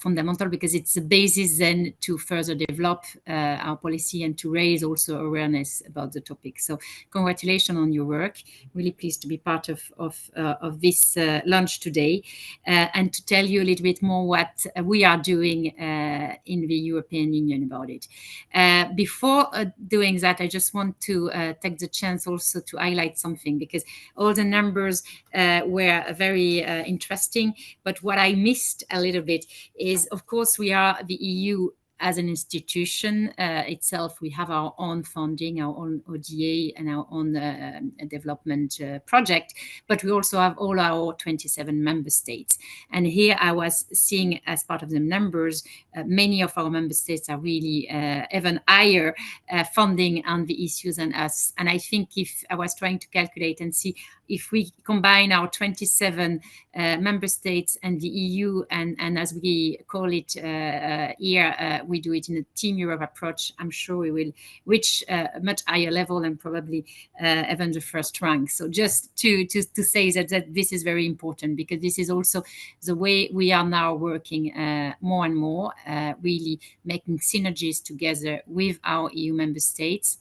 fundamental, because it's the basis then to further develop our policy and to raise also awareness about the topic. So congratulations on your work. Really pleased to be part of this launch today, and to tell you a little bit more what we are doing in the European Union about it. Before doing that, I just want to take the chance also to highlight something, because all the numbers were very interesting. But what I missed a little bit is, of course, we are the EU as an institution itself. We have our own funding, our own ODA, and our own development project, but we also have all our 27 member states. And here I was seeing, as part of the numbers, many of our member states are really even higher funding on the issues than us. And I think if I was trying to calculate and see if we combine our 27 member states and the EU, and as we call it here, we do it in a Team Europe approach, I'm sure we will reach a much higher level and probably even the first rank. So just to say that this is very important, because this is also the way we are now working more and more, really making synergies together with our EU member states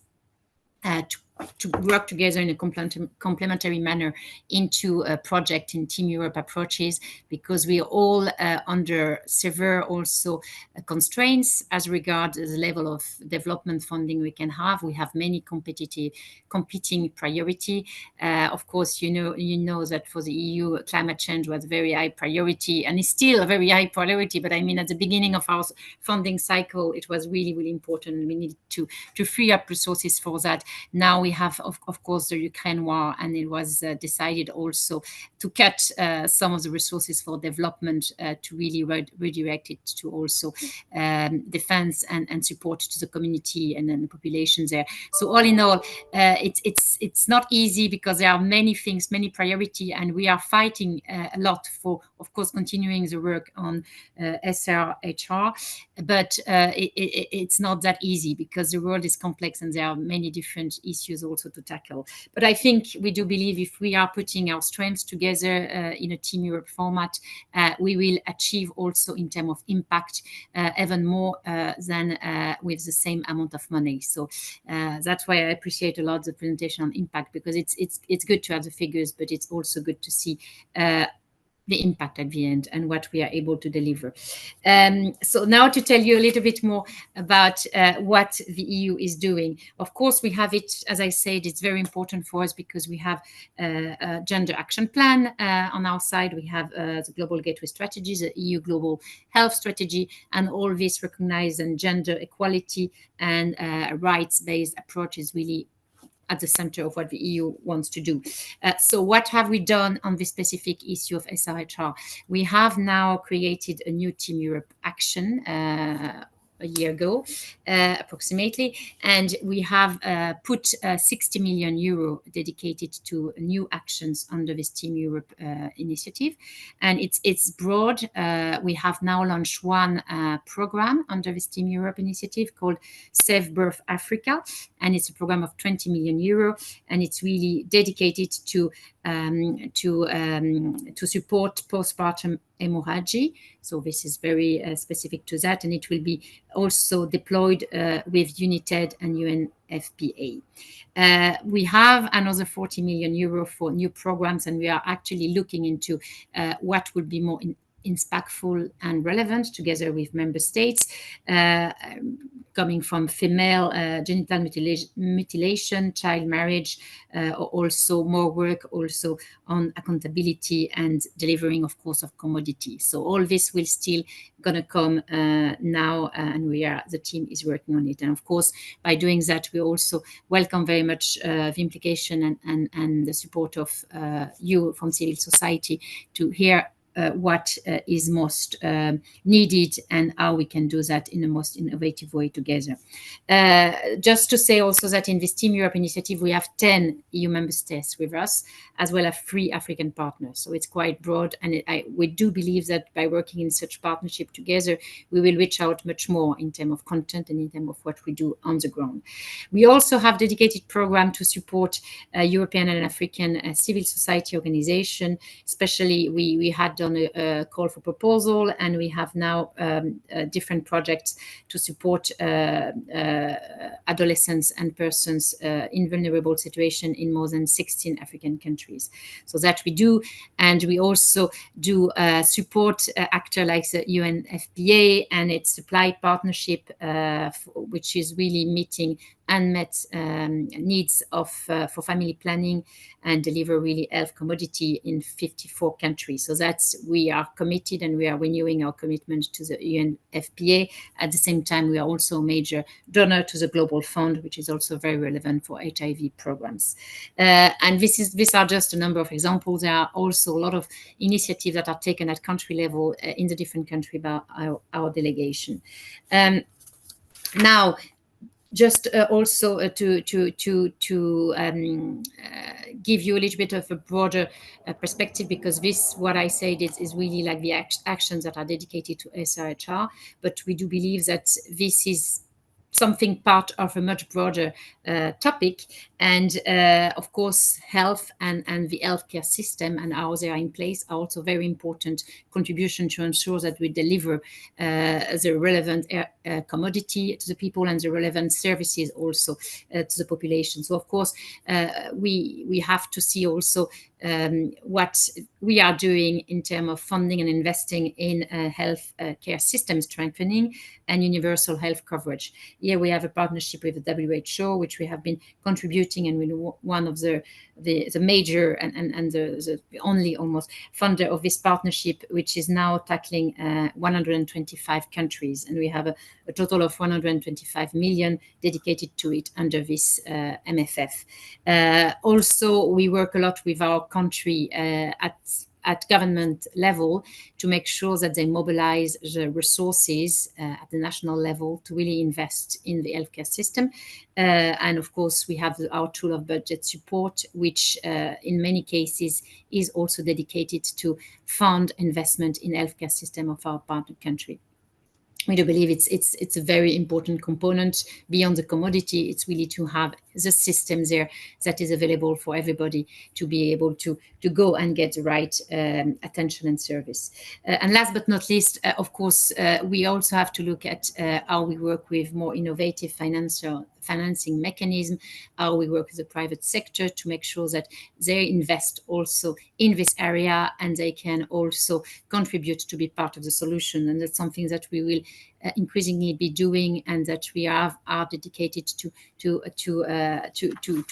to work together in a complementary manner into a project in Team Europe approaches, because we are all under severe also constraints as regards the level of development funding we can have. We have many competing priority. Of course, you know that for the EU, climate change was a very high priority, and is still a very high priority. But I mean, at the beginning of our funding cycle, it was really, really important. We needed to free up resources for that. Now we have, of course, the Ukraine war, and it was decided also to cut some of the resources for development to really redirect it to also defense and support to the community and then the population there. So all in all, it's not easy, because there are many things, many priority, and we are fighting a lot for, of course, continuing the work on SRHR, but it's not that easy, because the world is complex and there are many different issues also to tackle. But I think we do believe if we are putting our strengths together in a Team Europe format, we will achieve also in terms of impact even more than with the same amount of money. So that's why I appreciate a lot the presentation on impact, because it's good to have the figures, but it's also good to see the impact at the end and what we are able to deliver. So now to tell you a little bit more about what the EU is doing. Of course, we have it, as I said, it's very important for us because we have a gender action plan on our side. We have the Global Gateway Strategy, the EU Global Health Strategy, and all this recognized, and gender equality and rights-based approach is really at the center of what the EU wants to do. So what have we done on this specific issue of SRHR? We have now created a new Team Europe action a year ago, approximately, and we have put 60 million euro dedicated to new actions under this Team Europe initiative, and it's broad. We have now launched one program under this Team Europe initiative called Save Birth Africa, and it's a program of 20 million euro, and it's really dedicated to support postpartum hemorrhage. So this is very specific to that, and it will be also deployed with UNITED and UNFPA. We have another 40 million euro for new programs, and we are actually looking into what would be more impactful and relevant together with member states, coming from female genital mutilation, child marriage, also more work also on accountability and delivering, of course, of commodities. So all this will still gonna come now, and the team is working on it. And of course, by doing that, we also welcome very much the implication and the support of you from civil society to hear what is most needed and how we can do that in the most innovative way together. Just to say also that in this Team Europe initiative, we have 10 EU member states with us, as well as 3 African partners. So it's quite broad, and we do believe that by working in such partnership together, we will reach out much more in terms of content and in terms of what we do on the ground. We also have dedicated program to support European and African civil society organization. Especially, we had done done a call for proposal, and we have now different projects to support adolescents and persons in vulnerable situation in more than 16 African countries. So that we do, and we also do support actors like the UNFPA and its supply partnership, which is really meeting unmet needs of for family planning and deliver really health commodity in 54 countries. So that's, we are committed, and we are renewing our commitment to the UNFPA. At the same time, we are also a major donor to the Global Fund, which is also very relevant for HIV programs. And these are just a number of examples. There are also a lot of initiatives that are taken at country level in the different countries by our delegation. Now, just also to give you a little bit of a broader perspective, because this, what I said, is really like the actions that are dedicated to SRHR, but we do believe that this is something part of a much broader topic. And of course, health and the healthcare system and how they are in place are also very important contribution to ensure that we deliver the relevant commodity to the people and the relevant services also to the population. So of course, we have to see also what we are doing in terms of funding and investing in health care system strengthening and universal health coverage. Here we have a partnership with the WHO, which we have been contributing, and we're one of the major and the only almost funder of this partnership, which is now tackling 125 countries, and we have a total of 125 million dedicated to it under this MFF. Also, we work a lot with our country at government level to make sure that they mobilize the resources at the national level to really invest in the healthcare system. And of course, we have our tool of budget support, which in many cases is also dedicated to fund investment in healthcare system of our partner country. We do believe it's a very important component beyond the commodity. It's really to have the system there that is available for everybody to be able to go and get the right attention and service. And last but not least, of course, we also have to look at how we work with more innovative financing mechanism, how we work with the private sector to make sure that they invest also in this area and they can also contribute to be part of the solution. And that's something that we will increasingly be doing, and that we are dedicated to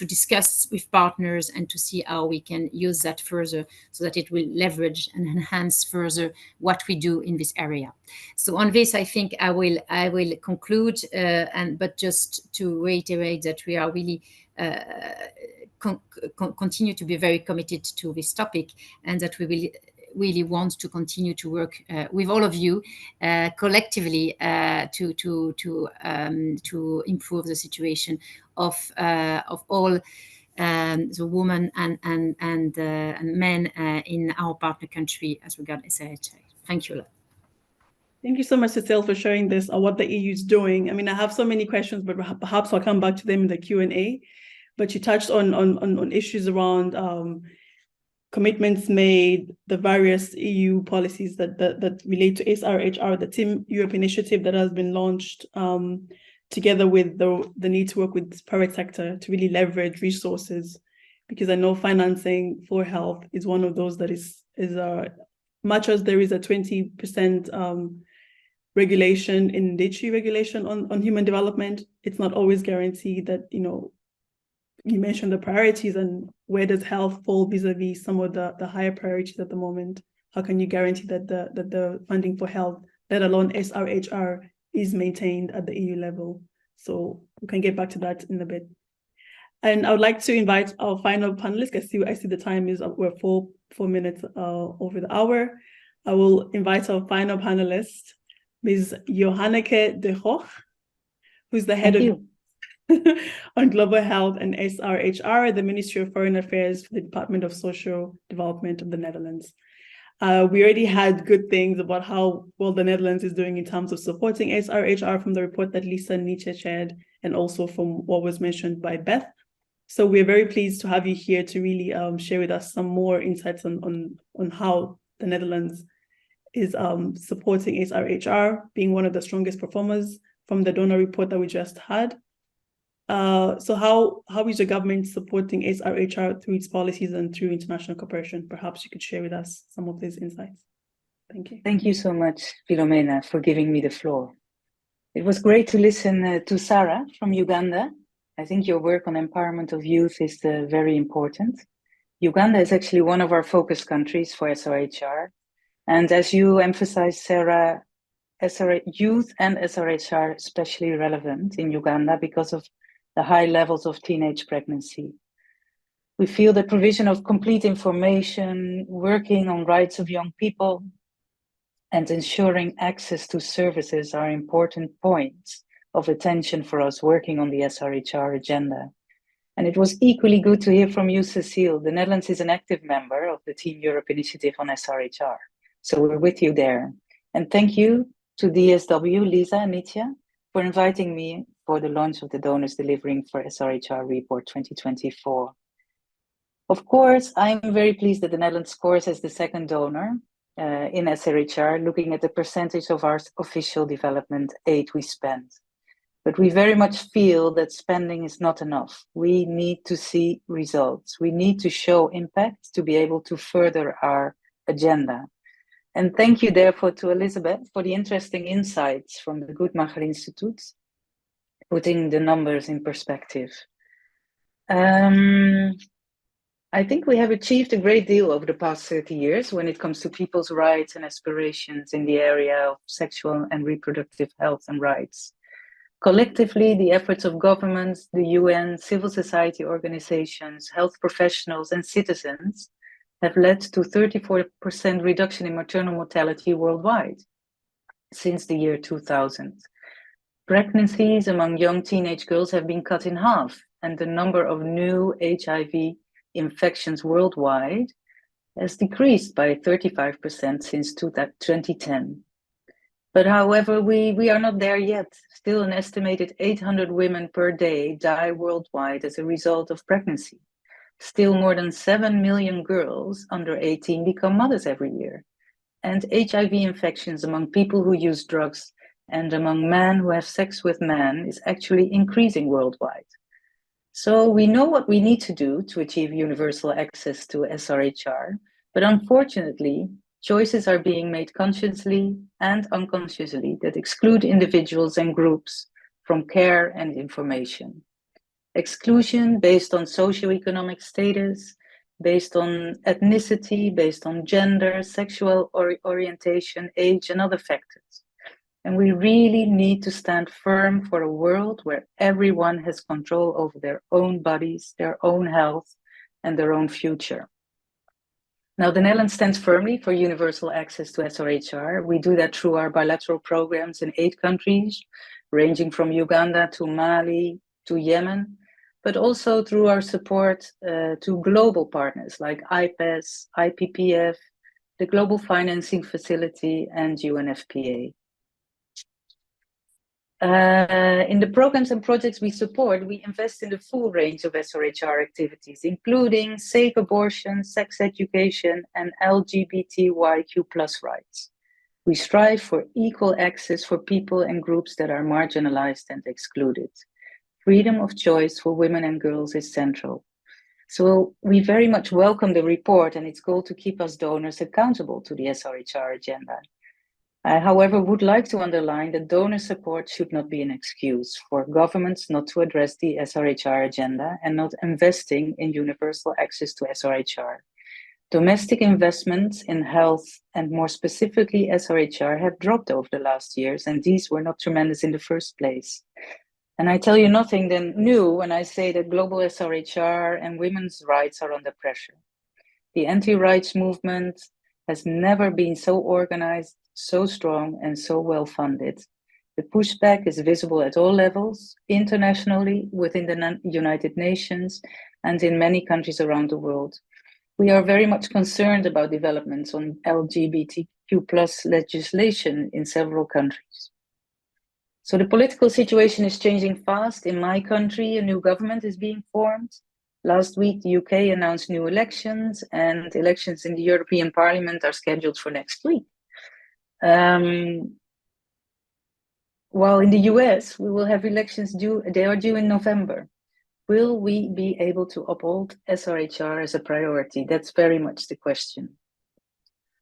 discuss with partners and to see how we can use that further so that it will leverage and enhance further what we do in this area. So on this, I think I will conclude, but just to reiterate that we are really continue to be very committed to this topic, and that we will really want to continue to work with all of you collectively to improve the situation of all the women and men in our partner country as regards SRHR. Thank you. Thank you so much, Cecile, for sharing this on what the EU is doing. I mean, I have so many questions, but perhaps I'll come back to them in the Q&A. But you touched on issues around commitments made, the various EU policies that relate to SRHR, the Team Europe initiative that has been launched, together with the need to work with private sector to really leverage resources, because I know financing for health is one of those that is much as there is a 20% regulation in DHE regulation on human development, it's not always guaranteed that, you mentioned the priorities and where does health fall vis-a-vis some of the higher priorities at the moment. How can you guarantee that the funding for health, let alone SRHR, is maintained at the EU level? So we can get back to that in a bit. And I would like to invite our final panelist. I see the time is up. We're 4 minutes over the hour. I will invite our final panelist, Ms. Johanneke de Hoogh, who's the head of on global health and SRHR, the Ministry of Foreign Affairs for the Department of Social Development of the Netherlands. We already had good things about how well the Netherlands is doing in terms of supporting SRHR from the report that Lisa and Nitya shared, and also from what was mentioned by Beth. So we're very pleased to have you here to really share with us some more insights on how the Netherlands is supporting SRHR, being one of the strongest performers from the donor report that we just had. So how is the government supporting SRHR through its policies and through international cooperation? Perhaps you could share with us some of these insights. Thank you. Thank you so much, Philomena, for giving me the floor. It was great to listen to Sarah from Uganda. I think your work on empowerment of youth is very important. Uganda is actually one of our focus countries for SRHR. And as you emphasized, Sarah, youth and SRHR are especially relevant in Uganda because of the high levels of teenage pregnancy. We feel the provision of complete information, working on rights of young people, and ensuring access to services are important points of attention for us working on the SRHR agenda. And it was equally good to hear from you, Cecile. The Netherlands is an active member of the Team Europe initiative on SRHR. So we're with you there. And thank you to DSW, Lisa and Nitya, for inviting me for the launch of the Donors Delivering for SRHR Report 2024. Of course, I'm very pleased that the Netherlands scores as the second donor in SRHR, looking at the percentage of our official development aid we spend. But we very much feel that spending is not enough. We need to see results. We need to show impact to be able to further our agenda. And thank you, therefore, to Elizabeth for the interesting insights from the Guttmacher Institute, putting the numbers in perspective. I think we have achieved a great deal over the past 30 years when it comes to people's rights and aspirations in the area of sexual and reproductive health and rights. Collectively, the efforts of governments, the UN, civil society organizations, health professionals, and citizens have led to 34% reduction in maternal mortality worldwide since the year 2000. Pregnancies among young teenage girls have been cut in half, and the number of new HIV infections worldwide has decreased by 35% since 2010. But however, we are not there yet. Still, an estimated 800 women per day die worldwide as a result of pregnancy. Still, more than 7 million girls under 18 become mothers every year. And HIV infections among people who use drugs and among men who have sex with men is actually increasing worldwide. So we know what we need to do to achieve universal access to SRHR, but unfortunately, choices are being made consciously and unconsciously that exclude individuals and groups from care and information. Exclusion based on socioeconomic status, based on ethnicity, based on gender, sexual orientation, age, and other factors. And we really need to stand firm for a world where everyone has control over their own bodies, their own health, and their own future. Now, the Netherlands stands firmly for universal access to SRHR. We do that through our bilateral programs in 8 countries, ranging from Uganda to Mali to Yemen, but also through our support to global partners like IPES, IPPF, the Global Financing Facility, and UNFPA. In the programs and projects we support, we invest in the full range of SRHR activities, including safe abortion, sex education, and LGBTIQ+ rights. We strive for equal access for people and groups that are marginalized and excluded. Freedom of choice for women and girls is central. So we very much welcome the report and its goal to keep us donors accountable to the SRHR agenda. I, however, would like to underline that donor support should not be an excuse for governments not to address the SRHR agenda and not investing in universal access to SRHR. Domestic investments in health and more specifically SRHR have dropped over the last years, and these were not tremendous in the first place. And I tell you nothing then new when I say that global SRHR and women's rights are under pressure. The anti-rights movement has never been so organized, so strong, and so well funded. The pushback is visible at all levels, internationally, within the United Nations, and in many countries around the world. We are very much concerned about developments on LGBTQ+ legislation in several countries. So the political situation is changing fast. In my country, a new government is being formed. Last week, the UK announced new elections, and elections in the European Parliament are scheduled for next week. While in the US, we will have elections due in November. Will we be able to uphold SRHR as a priority? That's very much the question.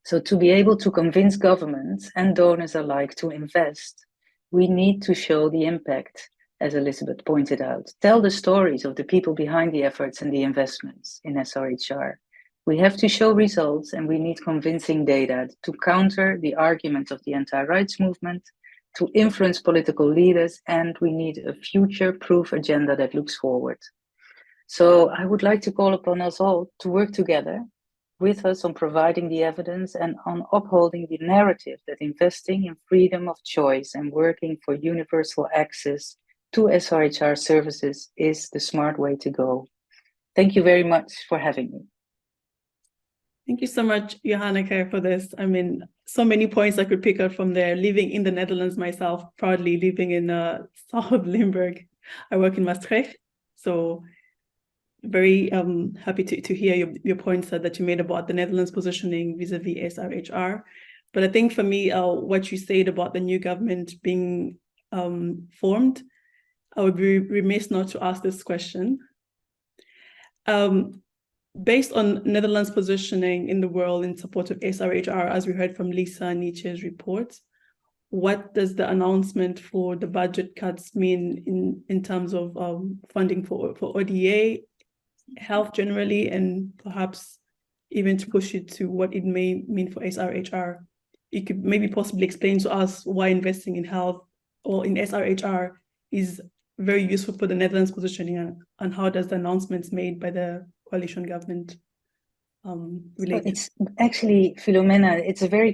So to be able to convince governments and donors alike to invest, we need to show the impact, as Elizabeth pointed out. Tell the stories of the people behind the efforts and the investments in SRHR. We have to show results, and we need convincing data to counter the arguments of the anti-rights movement, to influence political leaders, and we need a future-proof agenda that looks forward. So I would like to call upon us all to work together with us on providing the evidence and on upholding the narrative that investing in freedom of choice and working for universal access to SRHR services is the smart way to go. Thank you very much for having me. Thank you so much, Johanneke, for this. I mean, so many points I could pick up from there. Living in the Netherlands myself, proudly living in south of Limburg. I work in Maastricht, so very happy to hear your points that you made about the Netherlands positioning vis-a-vis SRHR. But I think for me, what you said about the new government being formed, I would be remiss not to ask this question. Based on Netherlands' positioning in the world in support of SRHR, as we heard from Lisa and Nitya's report, what does the announcement for the budget cuts mean in terms of funding for ODA, health generally, and perhaps even to push it to what it may mean for SRHR? You could maybe possibly explain to us why investing in health or in SRHR is very useful for the Netherlands positioning, and how does the announcements made by the coalition government relate? It's actually, Philomena, it's a very...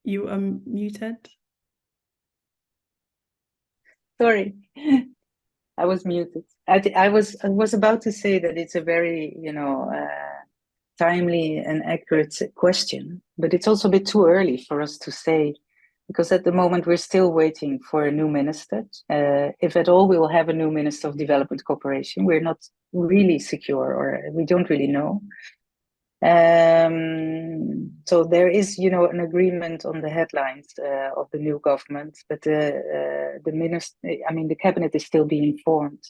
You are muted. Sorry, I was muted. I was about to say that it's a very, timely and accurate question, but it's also a bit too early for us to say, because at the moment we're still waiting for a new minister. If at all, we will have a new Minister of Development Cooperation. We're not really secure, or we don't really know. So there is, an agreement on the headlines of the new government, but the cabinet is still being formed,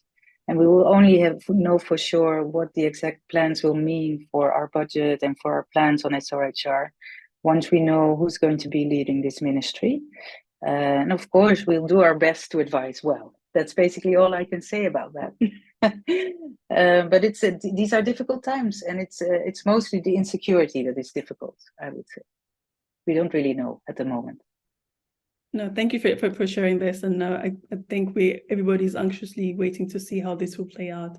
and we will only know for sure what the exact plans will mean for our budget and for our plans on SRHR once we know who's going to be leading this ministry. And of course, we'll do our best to advise well. That's basically all I can say about that. But these are difficult times, and it's mostly the insecurity that is difficult, I would say. We don't really know at the moment. No, thank you for sharing this, and I think everybody's anxiously waiting to see how this will play out.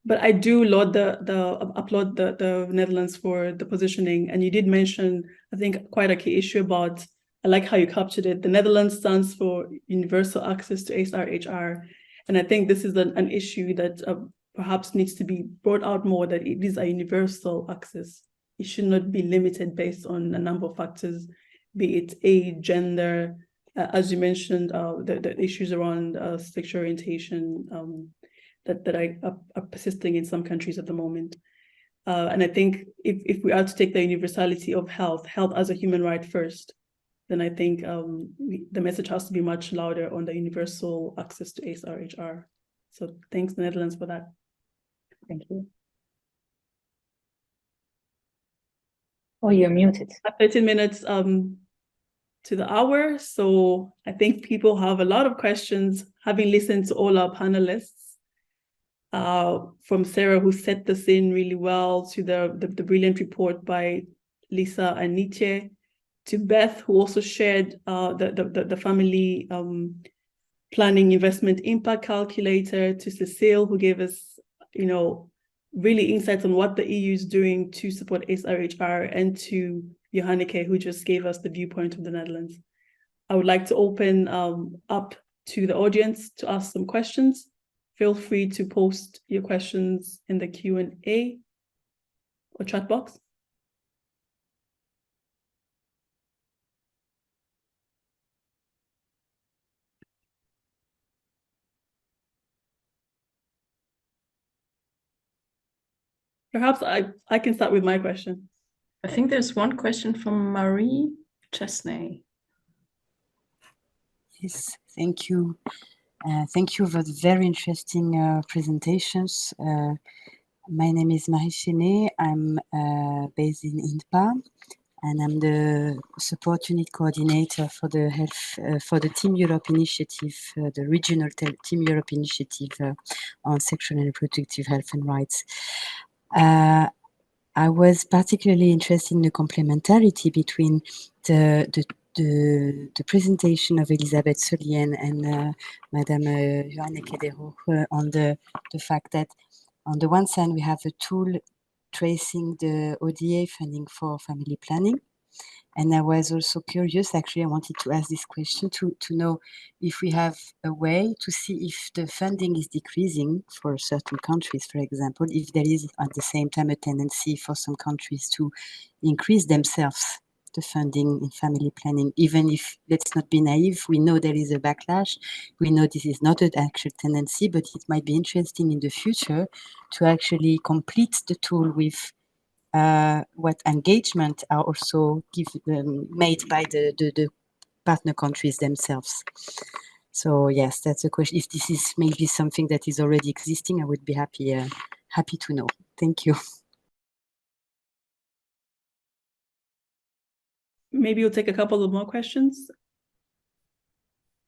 But I do applaud the Netherlands for the positioning, and you did mention, I think, quite a key issue about. I like how you captured it. The Netherlands stands for universal access to SRHR, and I think this is an issue that perhaps needs to be brought out more, that it is a universal access. It should not be limited based on a number of factors, be it age, gender, as you mentioned, the issues around sexual orientation that are persisting in some countries at the moment. And I think if we are to take the universality of health as a human right first, then I think the message has to be much louder on the universal access to SRHR. So thanks, Netherlands, for that. Thank you. Oh, you're muted. 13 minutes to the hour. So I think people have a lot of questions, having listened to all our panelists, from Sarah, who set the scene really well, to the brilliant report by Lisa and Nitya, to Beth, who also shared the family planning investment impact calculator, to Cecile, who gave us, really insights on what the EU is doing to support SRHR, and to Johanneke, who just gave us the viewpoint of the Netherlands. I would like to open up to the audience to ask some questions. Feel free to post your questions in the Q&A or chat box. Perhaps I can start with my question. I think there's one question from Marie Chesney. Yes, thank you. Thank you for the very interesting presentations. My name is Marie Chenet. I'm based in INPA, and I'm the support unit coordinator for the health for the Team Europe initiative, the regional Team Europe initiative on sexual and reproductive health and rights. I was particularly interested in the complementarity between the presentation of Elizabeth Sully and Madame Johanneke de Hoogh on the fact that on the one side we have a tool tracing the ODA funding for family planning. And I was also curious, actually, I wanted to ask this question to know if we have a way to see if the funding is decreasing for certain countries, for example, if there is at the same time a tendency for some countries to increase themselves the funding in family planning, even if, let's not be naive, we know there is a backlash, we know this is not an actual tendency, but it might be interesting in the future to actually complete the tool with what engagement are also made by the partner countries themselves. So yes, that's a question. If this is maybe something that is already existing, I would be happy to know. Thank you. Maybe we'll take a couple of more questions.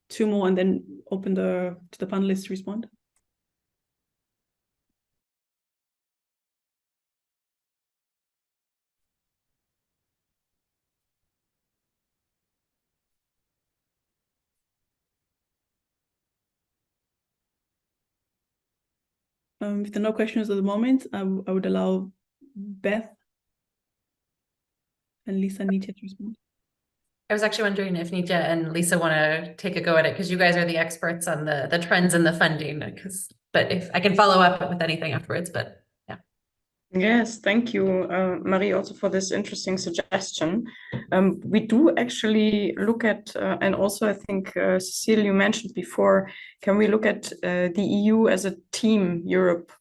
2 more and then open to the panelists to respond. If there are no questions at the moment, I would allow Beth and Lisa and Nitya to respond. I was actually wondering if Nitya and Lisa want to take a go at it, because you guys are the experts on the trends in the funding. But if I can follow up with anything afterwards, but yeah. Yes, thank you, Marie, also for this interesting suggestion. We do actually look at, and also I think, Cecile, you mentioned before, can we look at the EU as a team, Europe?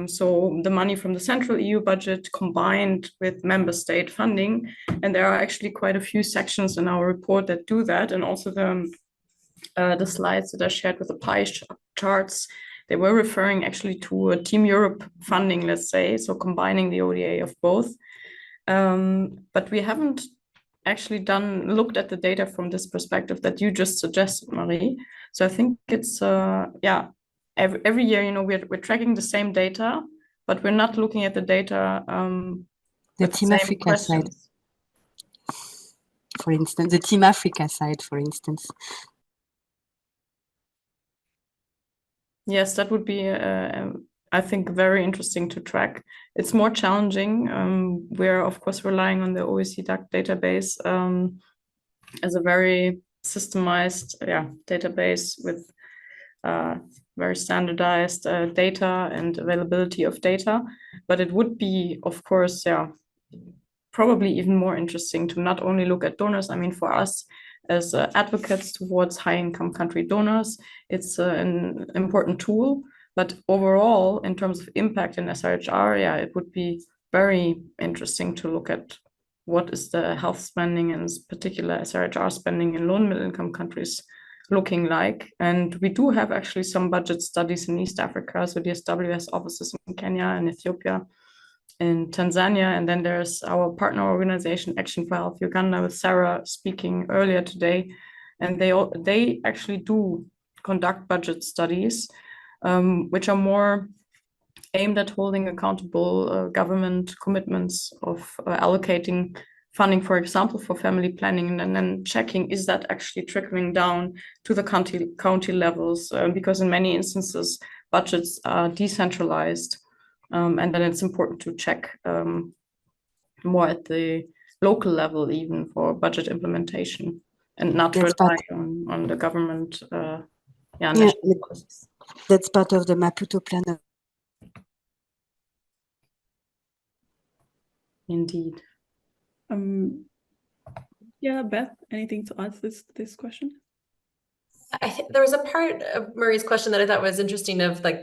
So the money from the central EU budget combined with member state funding. And there are actually quite a few sections in our report that do that. And also the slides that I shared with the pie charts, they were referring actually to a Team Europe funding, let's say, so combining the ODA of both. But we haven't actually looked at the data from this perspective that you just suggested, Marie. So I think it's, every year, we're tracking the same data, but we're not looking at the data. The Team Africa side, for instance, the Team Africa side, for instance. Yes, that would be, I think, very interesting to track. It's more challenging. We're, of course, relying on the OECD database as a very systemized database with very standardized data and availability of data. But it would be, of course, probably even more interesting to not only look at donors. I mean, for us, as advocates towards high-income country donors, it's an important tool. But overall, in terms of impact in SRHR, it would be very interesting to look at what is the health spending, and in particular SRHR spending in low and middle-income countries looking like. And we do have actually some budget studies in East Africa. So DSW has offices in Kenya and Ethiopia, in Tanzania, and then there's our partner organization Action for Health Uganda, with Sarah speaking earlier today, and they actually do conduct budget studies, which are more aimed at holding accountable government commitments of allocating funding, for example, for family planning, and then checking, is that actually trickling down to the county levels, because in many instances budgets are decentralized. And then it's important to check more at the local level, even for budget implementation, and not rely on the government. National policies. That's part of the Maputo plan. Indeed. Beth, anything to add to this question? There was a part of Marie's question that I thought was interesting of like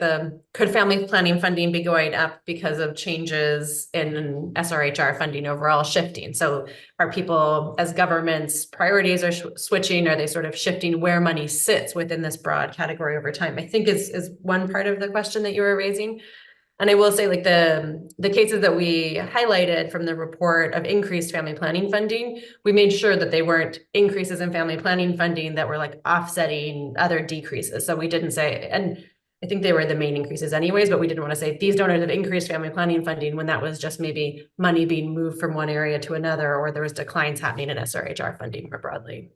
could family planning funding be going up because of changes in SRHR funding overall shifting? So are people, as governments' priorities are switching, are they sort of shifting where money sits within this broad category over time? I think is one part of the question that you were raising. And I will say, like the cases that we highlighted from the report of increased family planning funding, we made sure that they weren't increases in family planning funding that were like offsetting other decreases. So we didn't say, and I think they were the main increases anyways, but we didn't want to say these donors have increased family planning funding when that was just maybe money being moved from one area to another, or there was declines happening in SRHR funding more broadly.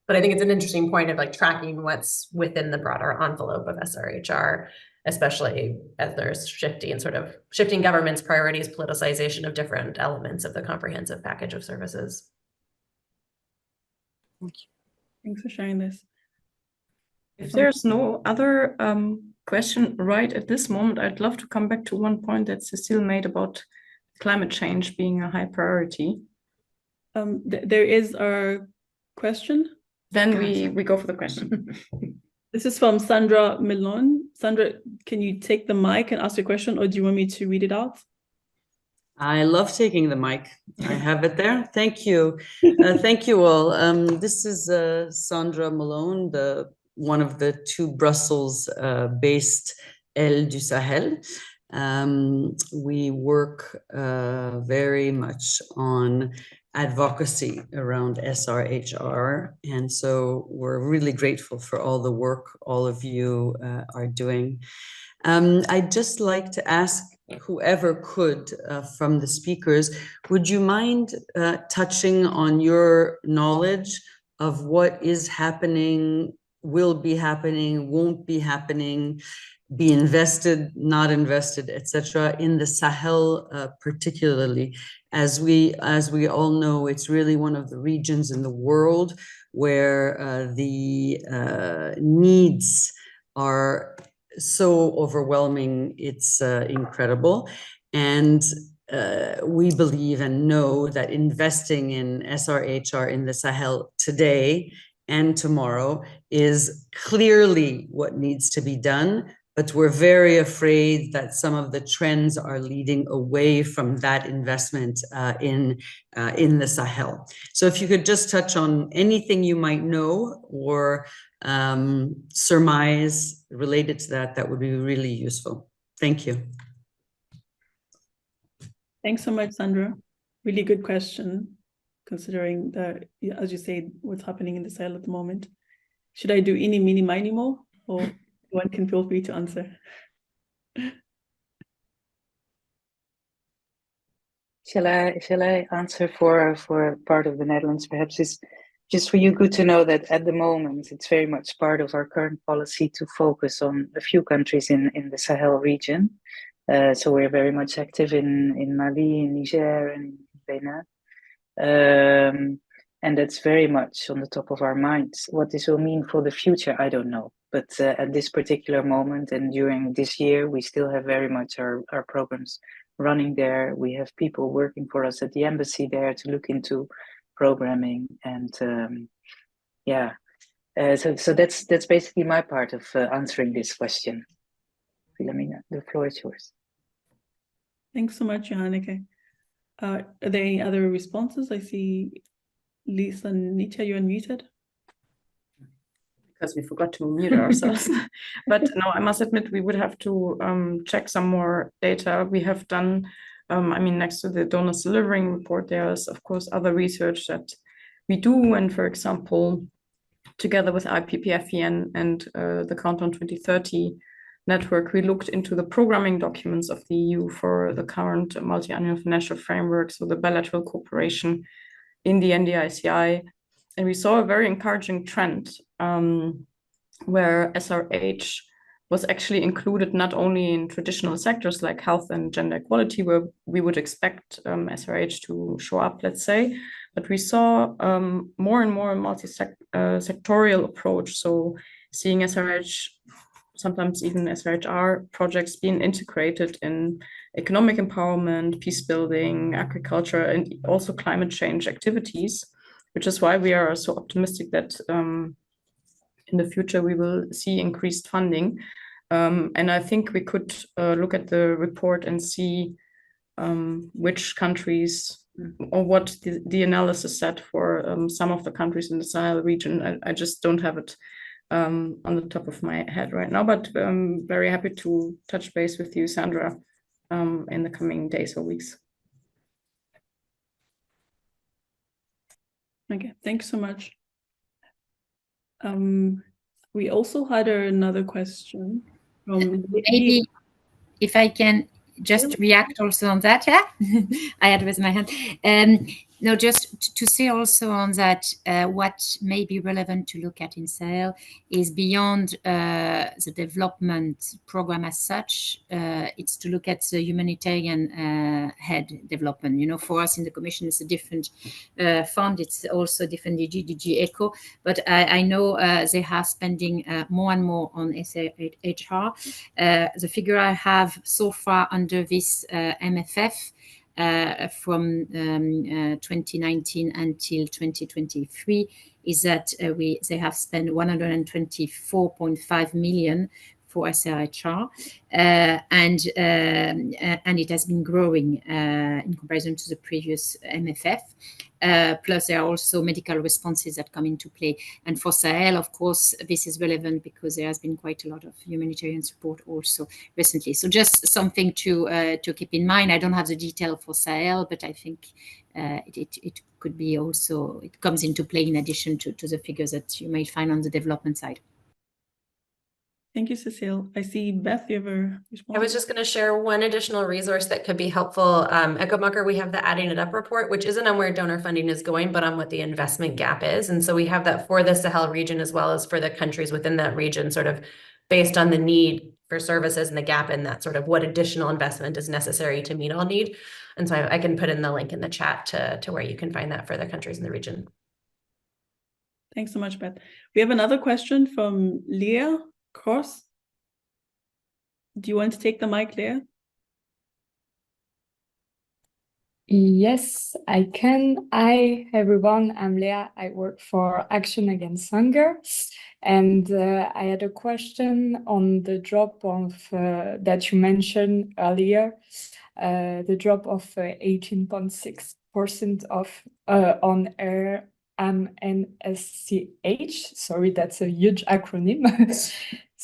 But I think it's an interesting point of like tracking what's within the broader envelope of SRHR, especially as there's shifting government's priorities, politicization of different elements of the comprehensive package of services. Thank you. Thanks for sharing this. If there's no other question right at this moment, I'd love to come back to one point that Cecile made about climate change being a high priority. There is a question. Then we go for the question. This is from Sandra Milon. Sandra, can you take the mic and ask your question, or do you want me to read it out? I love taking the mic. I have it there. Thank you. Thank you all. This is Sandra Malone, one of the two Brussels-based L du Sahel. We work very much on advocacy around SRHR. And so we're really grateful for all the work all of you are doing. I'd just like to ask whoever could from the speakers, would you mind touching on your knowledge of what is happening, will be happening, won't be happening, be invested, not invested, etc., in the Sahel particularly? As we all know, it's really one of the regions in the world where the needs are so overwhelming, it's incredible. And we believe and know that investing in SRHR in the Sahel today and tomorrow is clearly what needs to be done. But we're very afraid that some of the trends are leading away from that investment in the Sahel. So if you could just touch on anything you might know or surmise related to that, that would be really useful. Thank you. Thanks so much, Sandra. Really good question, considering that, as you say, what's happening in the Sahel at the moment. Should I do any, mini, miny, more, or one can feel free to answer? Shall I answer for part of the Netherlands? Perhaps it's just for you good to know that at the moment it's very much part of our current policy to focus on a few countries in the Sahel region. So we're very much active in Mali, in Niger, and in Benin. And that's very much on the top of our minds. What this will mean for the future, I don't know. But at this particular moment and during this year, we still have very much our programs running there. We have people working for us at the embassy there to look into programming. And so that's basically my part of answering this question. Philomena, the floor is yours. Thanks so much, Johanneke. Are there any other responses? I see Lisa and Nitya, you're unmuted. Because we forgot to mute ourselves. But no, I must admit, we would have to check some more data. We have done, next to the donors delivering report, there's of course other research that we do. And for example, together with IPPFEN and the Countdown 2030 network, we looked into the programming documents of the EU for the current multi-annual financial framework, so the bilateral cooperation in the NDICI. And we saw a very encouraging trend where SRH was actually included not only in traditional sectors like health and gender equality, where we would expect SRH to show up, let's say, but we saw more and more a multi-sectorial approach. So seeing SRH, sometimes even SRHR projects being integrated in economic empowerment, peace building, agriculture, and also climate change activities, which is why we are so optimistic that in the future we will see increased funding. And I think we could look at the report and see which countries or what the analysis said for some of the countries in the Sahel region. I just don't have it on the top of my head right now, but I'm very happy to touch base with you, Sandra, in the coming days or weeks. Okay, thanks so much. We also had another question from Maybe if I can just react also on that. Yeah, I had raised my hand. No, just to say also on that, what may be relevant to look at in Sahel is beyond the development program as such. It's to look at the humanitarian head development. You know, for us in the Commission, it's a different fund. It's also different DG ECHO. But I know they are spending more and more on SRHR. The figure I have so far under this MFF from 2019 until 2023 is that they have spent 124.5 million for SRHR, and it has been growing in comparison to the previous MFF. Plus, there are also medical responses that come into play. And for Sahel, of course, this is relevant because there has been quite a lot of humanitarian support also recently. So just something to keep in mind. I don't have the detail for Sahel, but I think it could be also, it comes into play in addition to the figures that you may find on the development side. Thank you, Cecile. I see Beth, you have a response. I was just going to share one additional resource that could be helpful. At Guttmacher, we have the Adding It Up report, which isn't on where donor funding is going, but on what the investment gap is. And so we have that for the Sahel region as well as for the countries within that region, sort of based on the need for services and the gap in that, sort of what additional investment is necessary to meet all need. And so I can put in the link in the chat to where you can find that for the countries in the region. Thanks so much, Beth. We have another question from Leah Cross. Do you want to take the mic, Leah? Yes, I can. Hi, everyone. I'm Leah. I work for Action Against Hunger. And I had a question on the drop of that you mentioned earlier, the drop of 18.6% of on RMNSCH. Sorry, that's a huge acronym.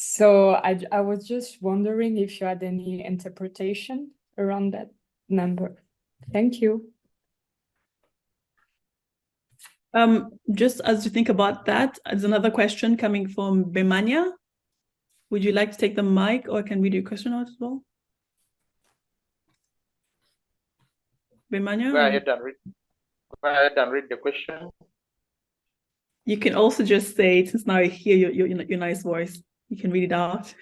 So I was just wondering if you had any interpretation around that number. Thank you. Just as you think about that, there's another question coming from Bemania. Would you like to take the mic, or can we do a question out as well? Bemania? Go ahead and read the question. You can also just say, since now I hear your nice voice, you can read it out.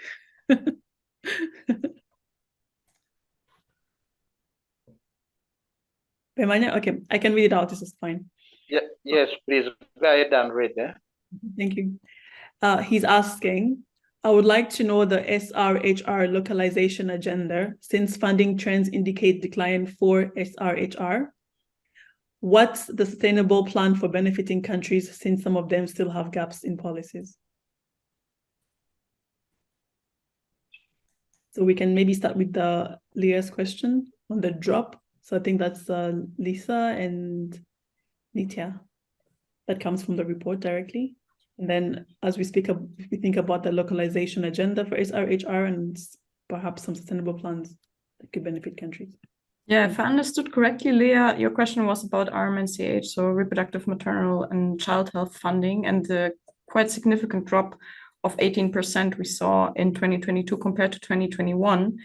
Bemania? Okay, I can read it out. This is fine. Yeah, yes, please go ahead and read it. Thank you. He's asking, I would like to know the SRHR localization agenda, since funding trends indicate decline for SRHR. What's the sustainable plan for benefiting countries, since some of them still have gaps in policies? So we can maybe start with the Leah's question on the drop. So I think that's Lisa and Nitya. That comes from the report directly. And then as we think about the localization agenda for SRHR and perhaps some sustainable plans that could benefit countries. Yeah, if I understood correctly, Leah, your question was about RMNCH, so reproductive, maternal and child health funding, and the quite significant drop of 18% we saw in 2022 compared to 2021.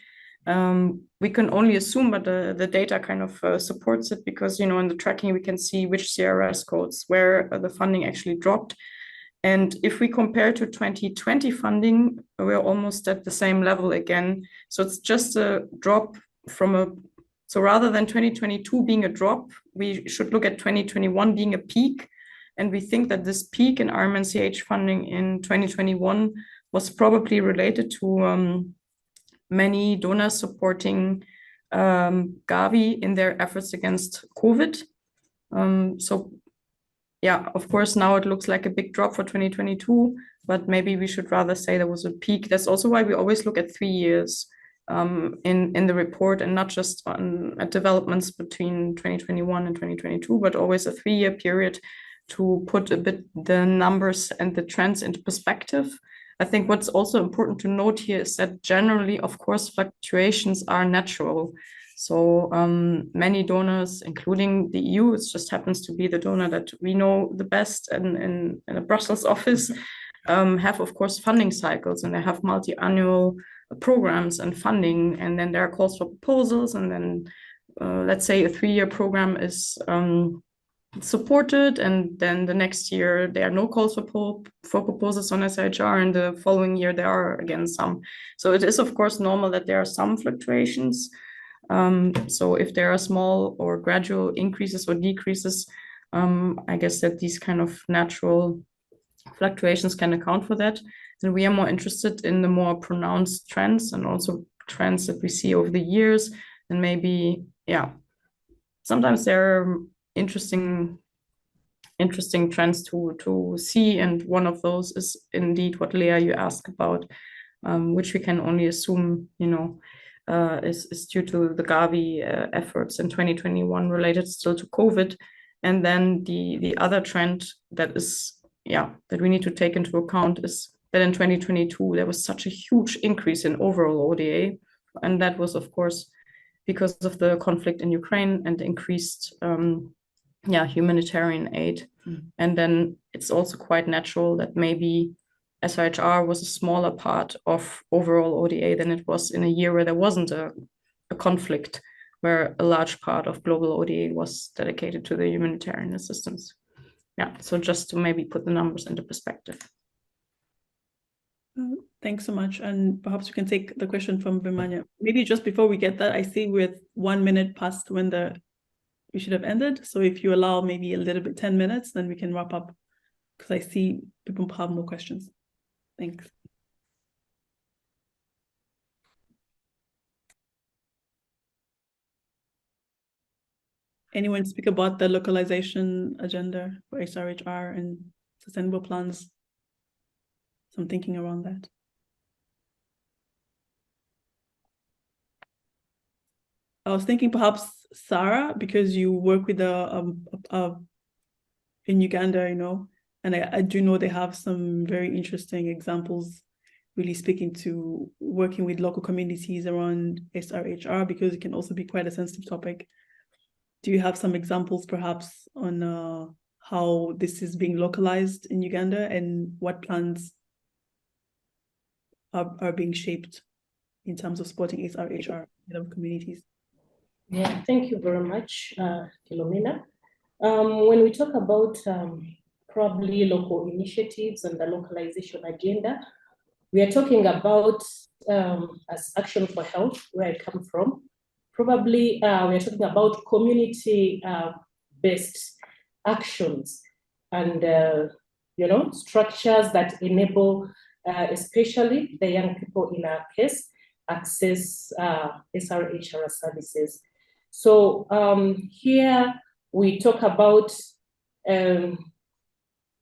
We can only assume, but the data kind of supports it, because, you know, in the tracking, we can see which CRS codes where the funding actually dropped. And if we compare to 2020 funding, we're almost at the same level again. So it's just a drop so rather than 2022 being a drop, we should look at 2021 being a peak. And we think that this peak in RMNCH funding in 2021 was probably related to many donors supporting Gavi in their efforts against COVID. So yeah, of course, now it looks like a big drop for 2022, but maybe we should rather say there was a peak. That's also why we always look at 3 years in the report, and not just at developments between 2021 and 2022, but always a 3-year period to put a bit the numbers and the trends into perspective. I think what's also important to note here is that generally, of course, fluctuations are natural. So many donors, including the EU, it just happens to be the donor that we know the best in a Brussels office, have, of course, funding cycles, and they have multi-annual programs and funding. And then there are calls for proposals. And then let's say a 3-year program is supported, and then the next year there are no calls for proposals on SRHR, and the following year there are again some. So it is, of course, normal that there are some fluctuations. So if there are small or gradual increases or decreases, I guess that these kind of natural fluctuations can account for that. And we are more interested in the more pronounced trends, and also trends that we see over the years. And maybe, yeah, sometimes there are interesting trends to see. And one of those is indeed what, Leah, you asked about, which we can only assume, is due to the Gavi efforts in 2021 related still to COVID. And then the other trend that is, that we need to take into account is that in 2022, there was such a huge increase in overall ODA. And that was, of course, because of the conflict in Ukraine and the increased humanitarian aid. And then it's also quite natural that maybe SRHR was a smaller part of overall ODA than it was in a year where there wasn't a conflict, where a large part of global ODA was dedicated to the humanitarian assistance. Yeah, so just to maybe put the numbers into perspective. Thanks so much. And perhaps we can take the question from Vimanya. Maybe just before we get that, I see we're 1 minute past when we should have ended. So if you allow maybe a little bit, 10 minutes, then we can wrap up, because I see people have more questions. Thanks. Anyone speak about the localization agenda for SRHR and sustainable plans? Some thinking around that. I was thinking perhaps Sarah, because you work with in Uganda, and I do know they have some very interesting examples, really speaking to working with local communities around SRHR, because it can also be quite a sensitive topic. Do you have some examples perhaps on how this is being localized in Uganda, and what plans are being shaped in terms of supporting SRHR in other communities? Yeah, thank you very much, Philomena. When we talk about probably local initiatives and the localization agenda, we are talking about as Action for Health, where I come from. Probably we are talking about community-based actions and structures that enable, especially the young people in our case, access SRHR services. So here we talk about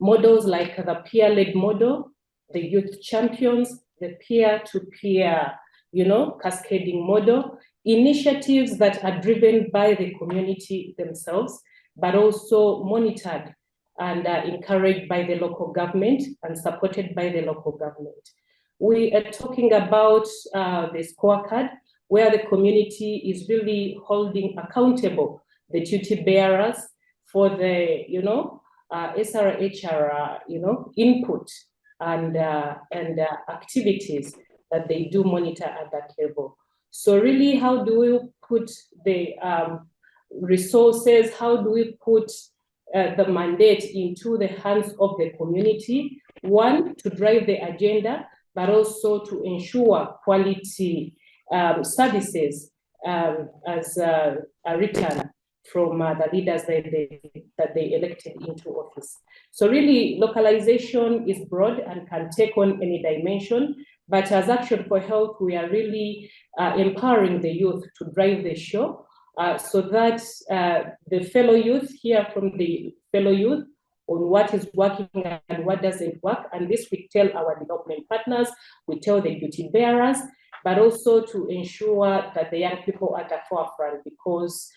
models like the peer-led model, the youth champions, the peer-to-peer, cascading model, initiatives that are driven by the community themselves, but also monitored and encouraged by the local government and supported by the local government. We are talking about the scorecard, where the community is really holding accountable the duty bearers for the, SRHR, input and activities that they do monitor at that level. So really, how do we put the resources? How do we put the mandate into the hands of the community? One, to drive the agenda, but also to ensure quality services as a return from the leaders that they elected into office. So really, localization is broad and can take on any dimension, but as Action for Health, we are really empowering the youth to drive the show so that the fellow youth hear from the fellow youth on what is working and what doesn't work. And this we tell our development partners, we tell the duty bearers, but also to ensure that the young people are at the forefront, because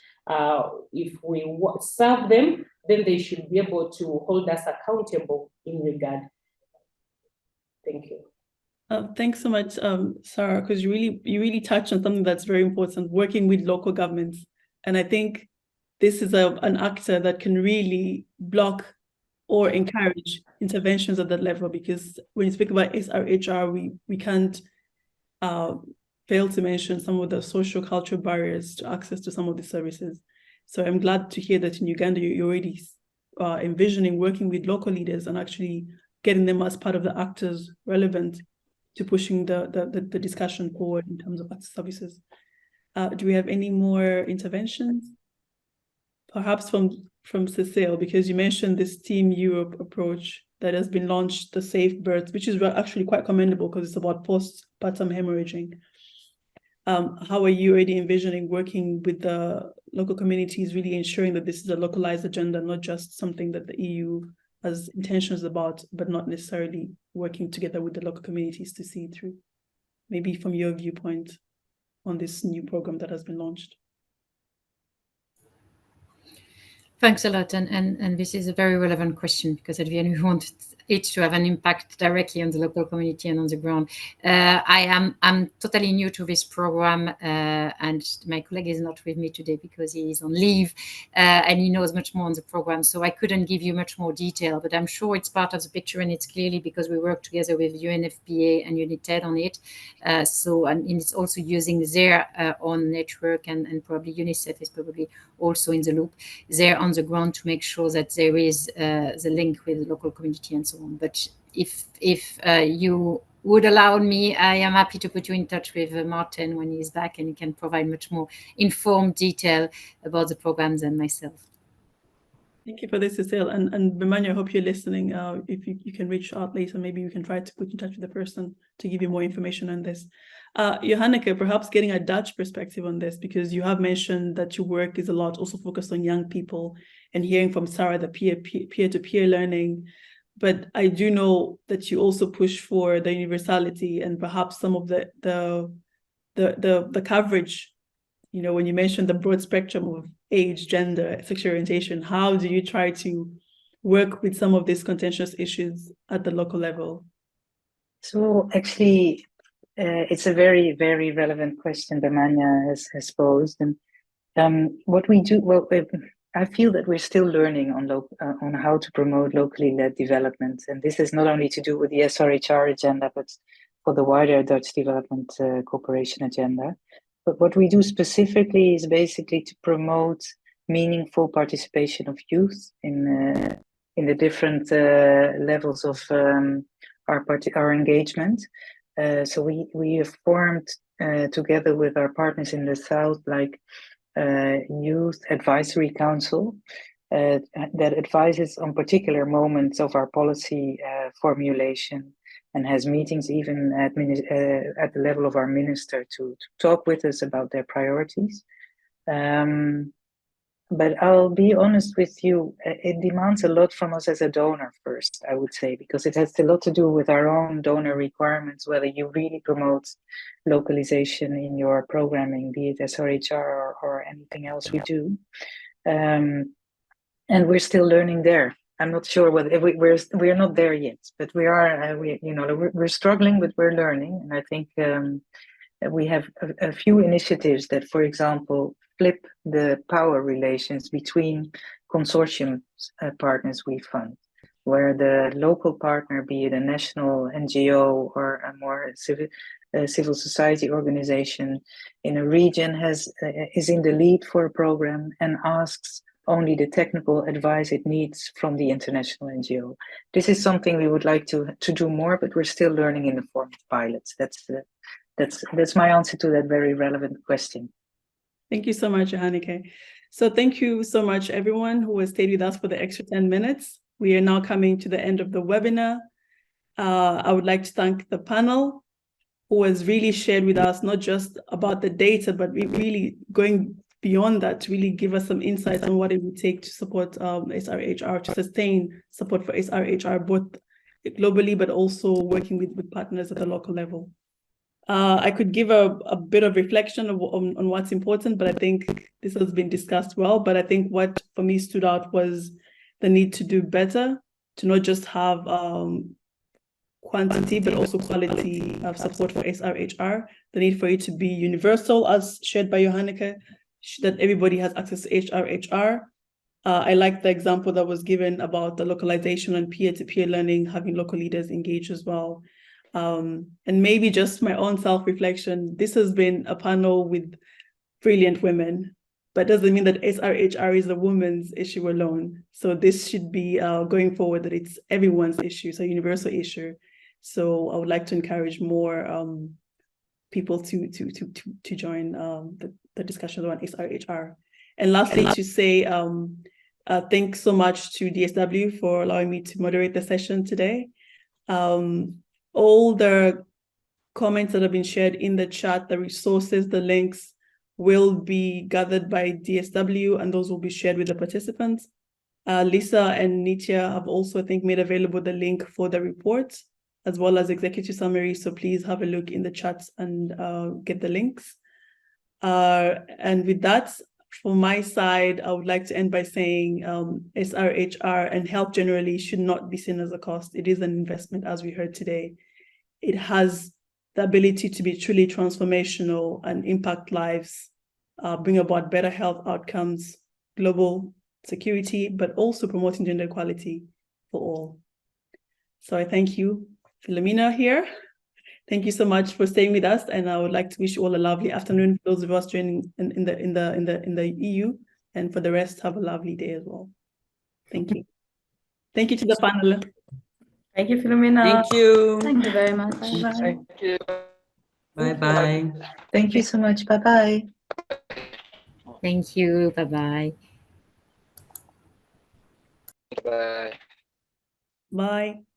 if we serve them, then they should be able to hold us accountable in regard. Thank you. Thanks so much, Sarah, because you really touched on something that's very important, working with local governments. And I think this is an actor that can really block or encourage interventions at that level, because when you speak about SRHR, we can't fail to mention some of the social cultural barriers to access to some of the services. So I'm glad to hear that in Uganda, you're already envisioning working with local leaders and actually getting them as part of the actors relevant to pushing the discussion forward in terms of access services. Do we have any more interventions? Perhaps from Cecile, because you mentioned this Team Europe approach that has been launched, the Safe Births, which is actually quite commendable because it's about postpartum hemorrhaging. How are you already envisioning working with the local communities, really ensuring that this is a localized agenda, not just something that the EU has intentions about, but not necessarily working together with the local communities to see it through? Maybe from your viewpoint on this new program that has been launched. Thanks a lot, and this is a very relevant question, because at the end we want it to have an impact directly on the local community and on the ground. I'm totally new to this program, and my colleague is not with me today because he is on leave, and he knows much more on the program, so I couldn't give you much more detail, but I'm sure it's part of the picture, and it's clearly because we work together with UNFPA and UNITED on it. And it's also using their own network, and probably UNICEF is probably also in the loop. They're on the ground to make sure that there is the link with the local community and so on. But if you would allow me, I am happy to put you in touch with Martin when he's back, and he can provide much more informed detail about the programs than myself. Thank you for this, Cecile. And Bemania, I hope you're listening. If you can reach out later, maybe we can try to put you in touch with the person to give you more information on this. Johanneke, perhaps getting a Dutch perspective on this, because you have mentioned that your work is a lot also focused on young people, and hearing from Sarah, the peer-to-peer learning. But I do know that you also push for the universality and perhaps some of the coverage. You know, when you mentioned the broad spectrum of age, gender, sexual orientation, how do you try to work with some of these contentious issues at the local level? So actually, it's a very, very relevant question Bemania has posed. And what we do, well, I feel that we're still learning on how to promote locally led development. And this is not only to do with the SRHR agenda, but for the wider Dutch development cooperation agenda. But what we do specifically is basically to promote meaningful participation of youth in the different levels of our engagement. So we have formed together with our partners in the South, like Youth Advisory Council, that advises on particular moments of our policy formulation, and has meetings even at the level of our minister to talk with us about their priorities. But I'll be honest with you, it demands a lot from us as a donor first, I would say, because it has a lot to do with our own donor requirements, whether you really promote localization in your programming, be it SRHR or anything else we do. And we're still learning there. I'm not sure whether we're not there yet, but we are. We're struggling, but we're learning. And I think we have a few initiatives that, for example, flip the power relations between consortium partners we fund, where the local partner, be it a national NGO or a more civil society organization in a region, is in the lead for a program and asks only the technical advice it needs from the international NGO. This is something we would like to do more, but we're still learning in the form of pilots. That's my answer to that very relevant question. Thank you so much, Johanneke. So thank you so much, everyone who has stayed with us for the extra 10 minutes. We are now coming to the end of the webinar. I would like to thank the panel who has really shared with us, not just about the data, but really going beyond that to really give us some insights on what it would take to support SRHR, to sustain support for SRHR, both globally, but also working with partners at the local level. I could give a bit of reflection on what's important, but I think this has been discussed well. But I think what for me stood out was the need to do better, to not just have quantity, but also quality of support for SRHR, the need for it to be universal, as shared by Johanneke, that everybody has access to SRHR. I like the example that was given about the localization and peer-to-peer learning, having local leaders engage as well. And maybe just my own self-reflection, this has been a panel with brilliant women, but doesn't mean that SRHR is a woman's issue alone. So this should be going forward, that it's everyone's issue, it's a universal issue. So I would like to encourage more people to join the discussion on SRHR. And lastly, to say thanks so much to DSW for allowing me to moderate the session today. All the comments that have been shared in the chat, the resources, the links will be gathered by DSW, and those will be shared with the participants. Lisa and Nitya have also, I think, made available the link for the report, as well as executive summary. So please have a look in the chats and get the links. And with that, from my side, I would like to end by saying SRHR and health generally should not be seen as a cost. It is an investment, as we heard today. It has the ability to be truly transformational and impact lives, bring about better health outcomes, global security, but also promoting gender equality for all. So I thank you, Philomena here. Thank you so much for staying with us, and I would like to wish you all a lovely afternoon. For those of us joining in the EU, and for the rest, have a lovely day as well. Thank you. Thank you to the panel. Thank you, Philomena. Thank you. Thank you very much. Bye-bye. Thank you. Bye-bye. Thank you so much. Bye-bye. Thank you. Bye-bye. Bye. Bye.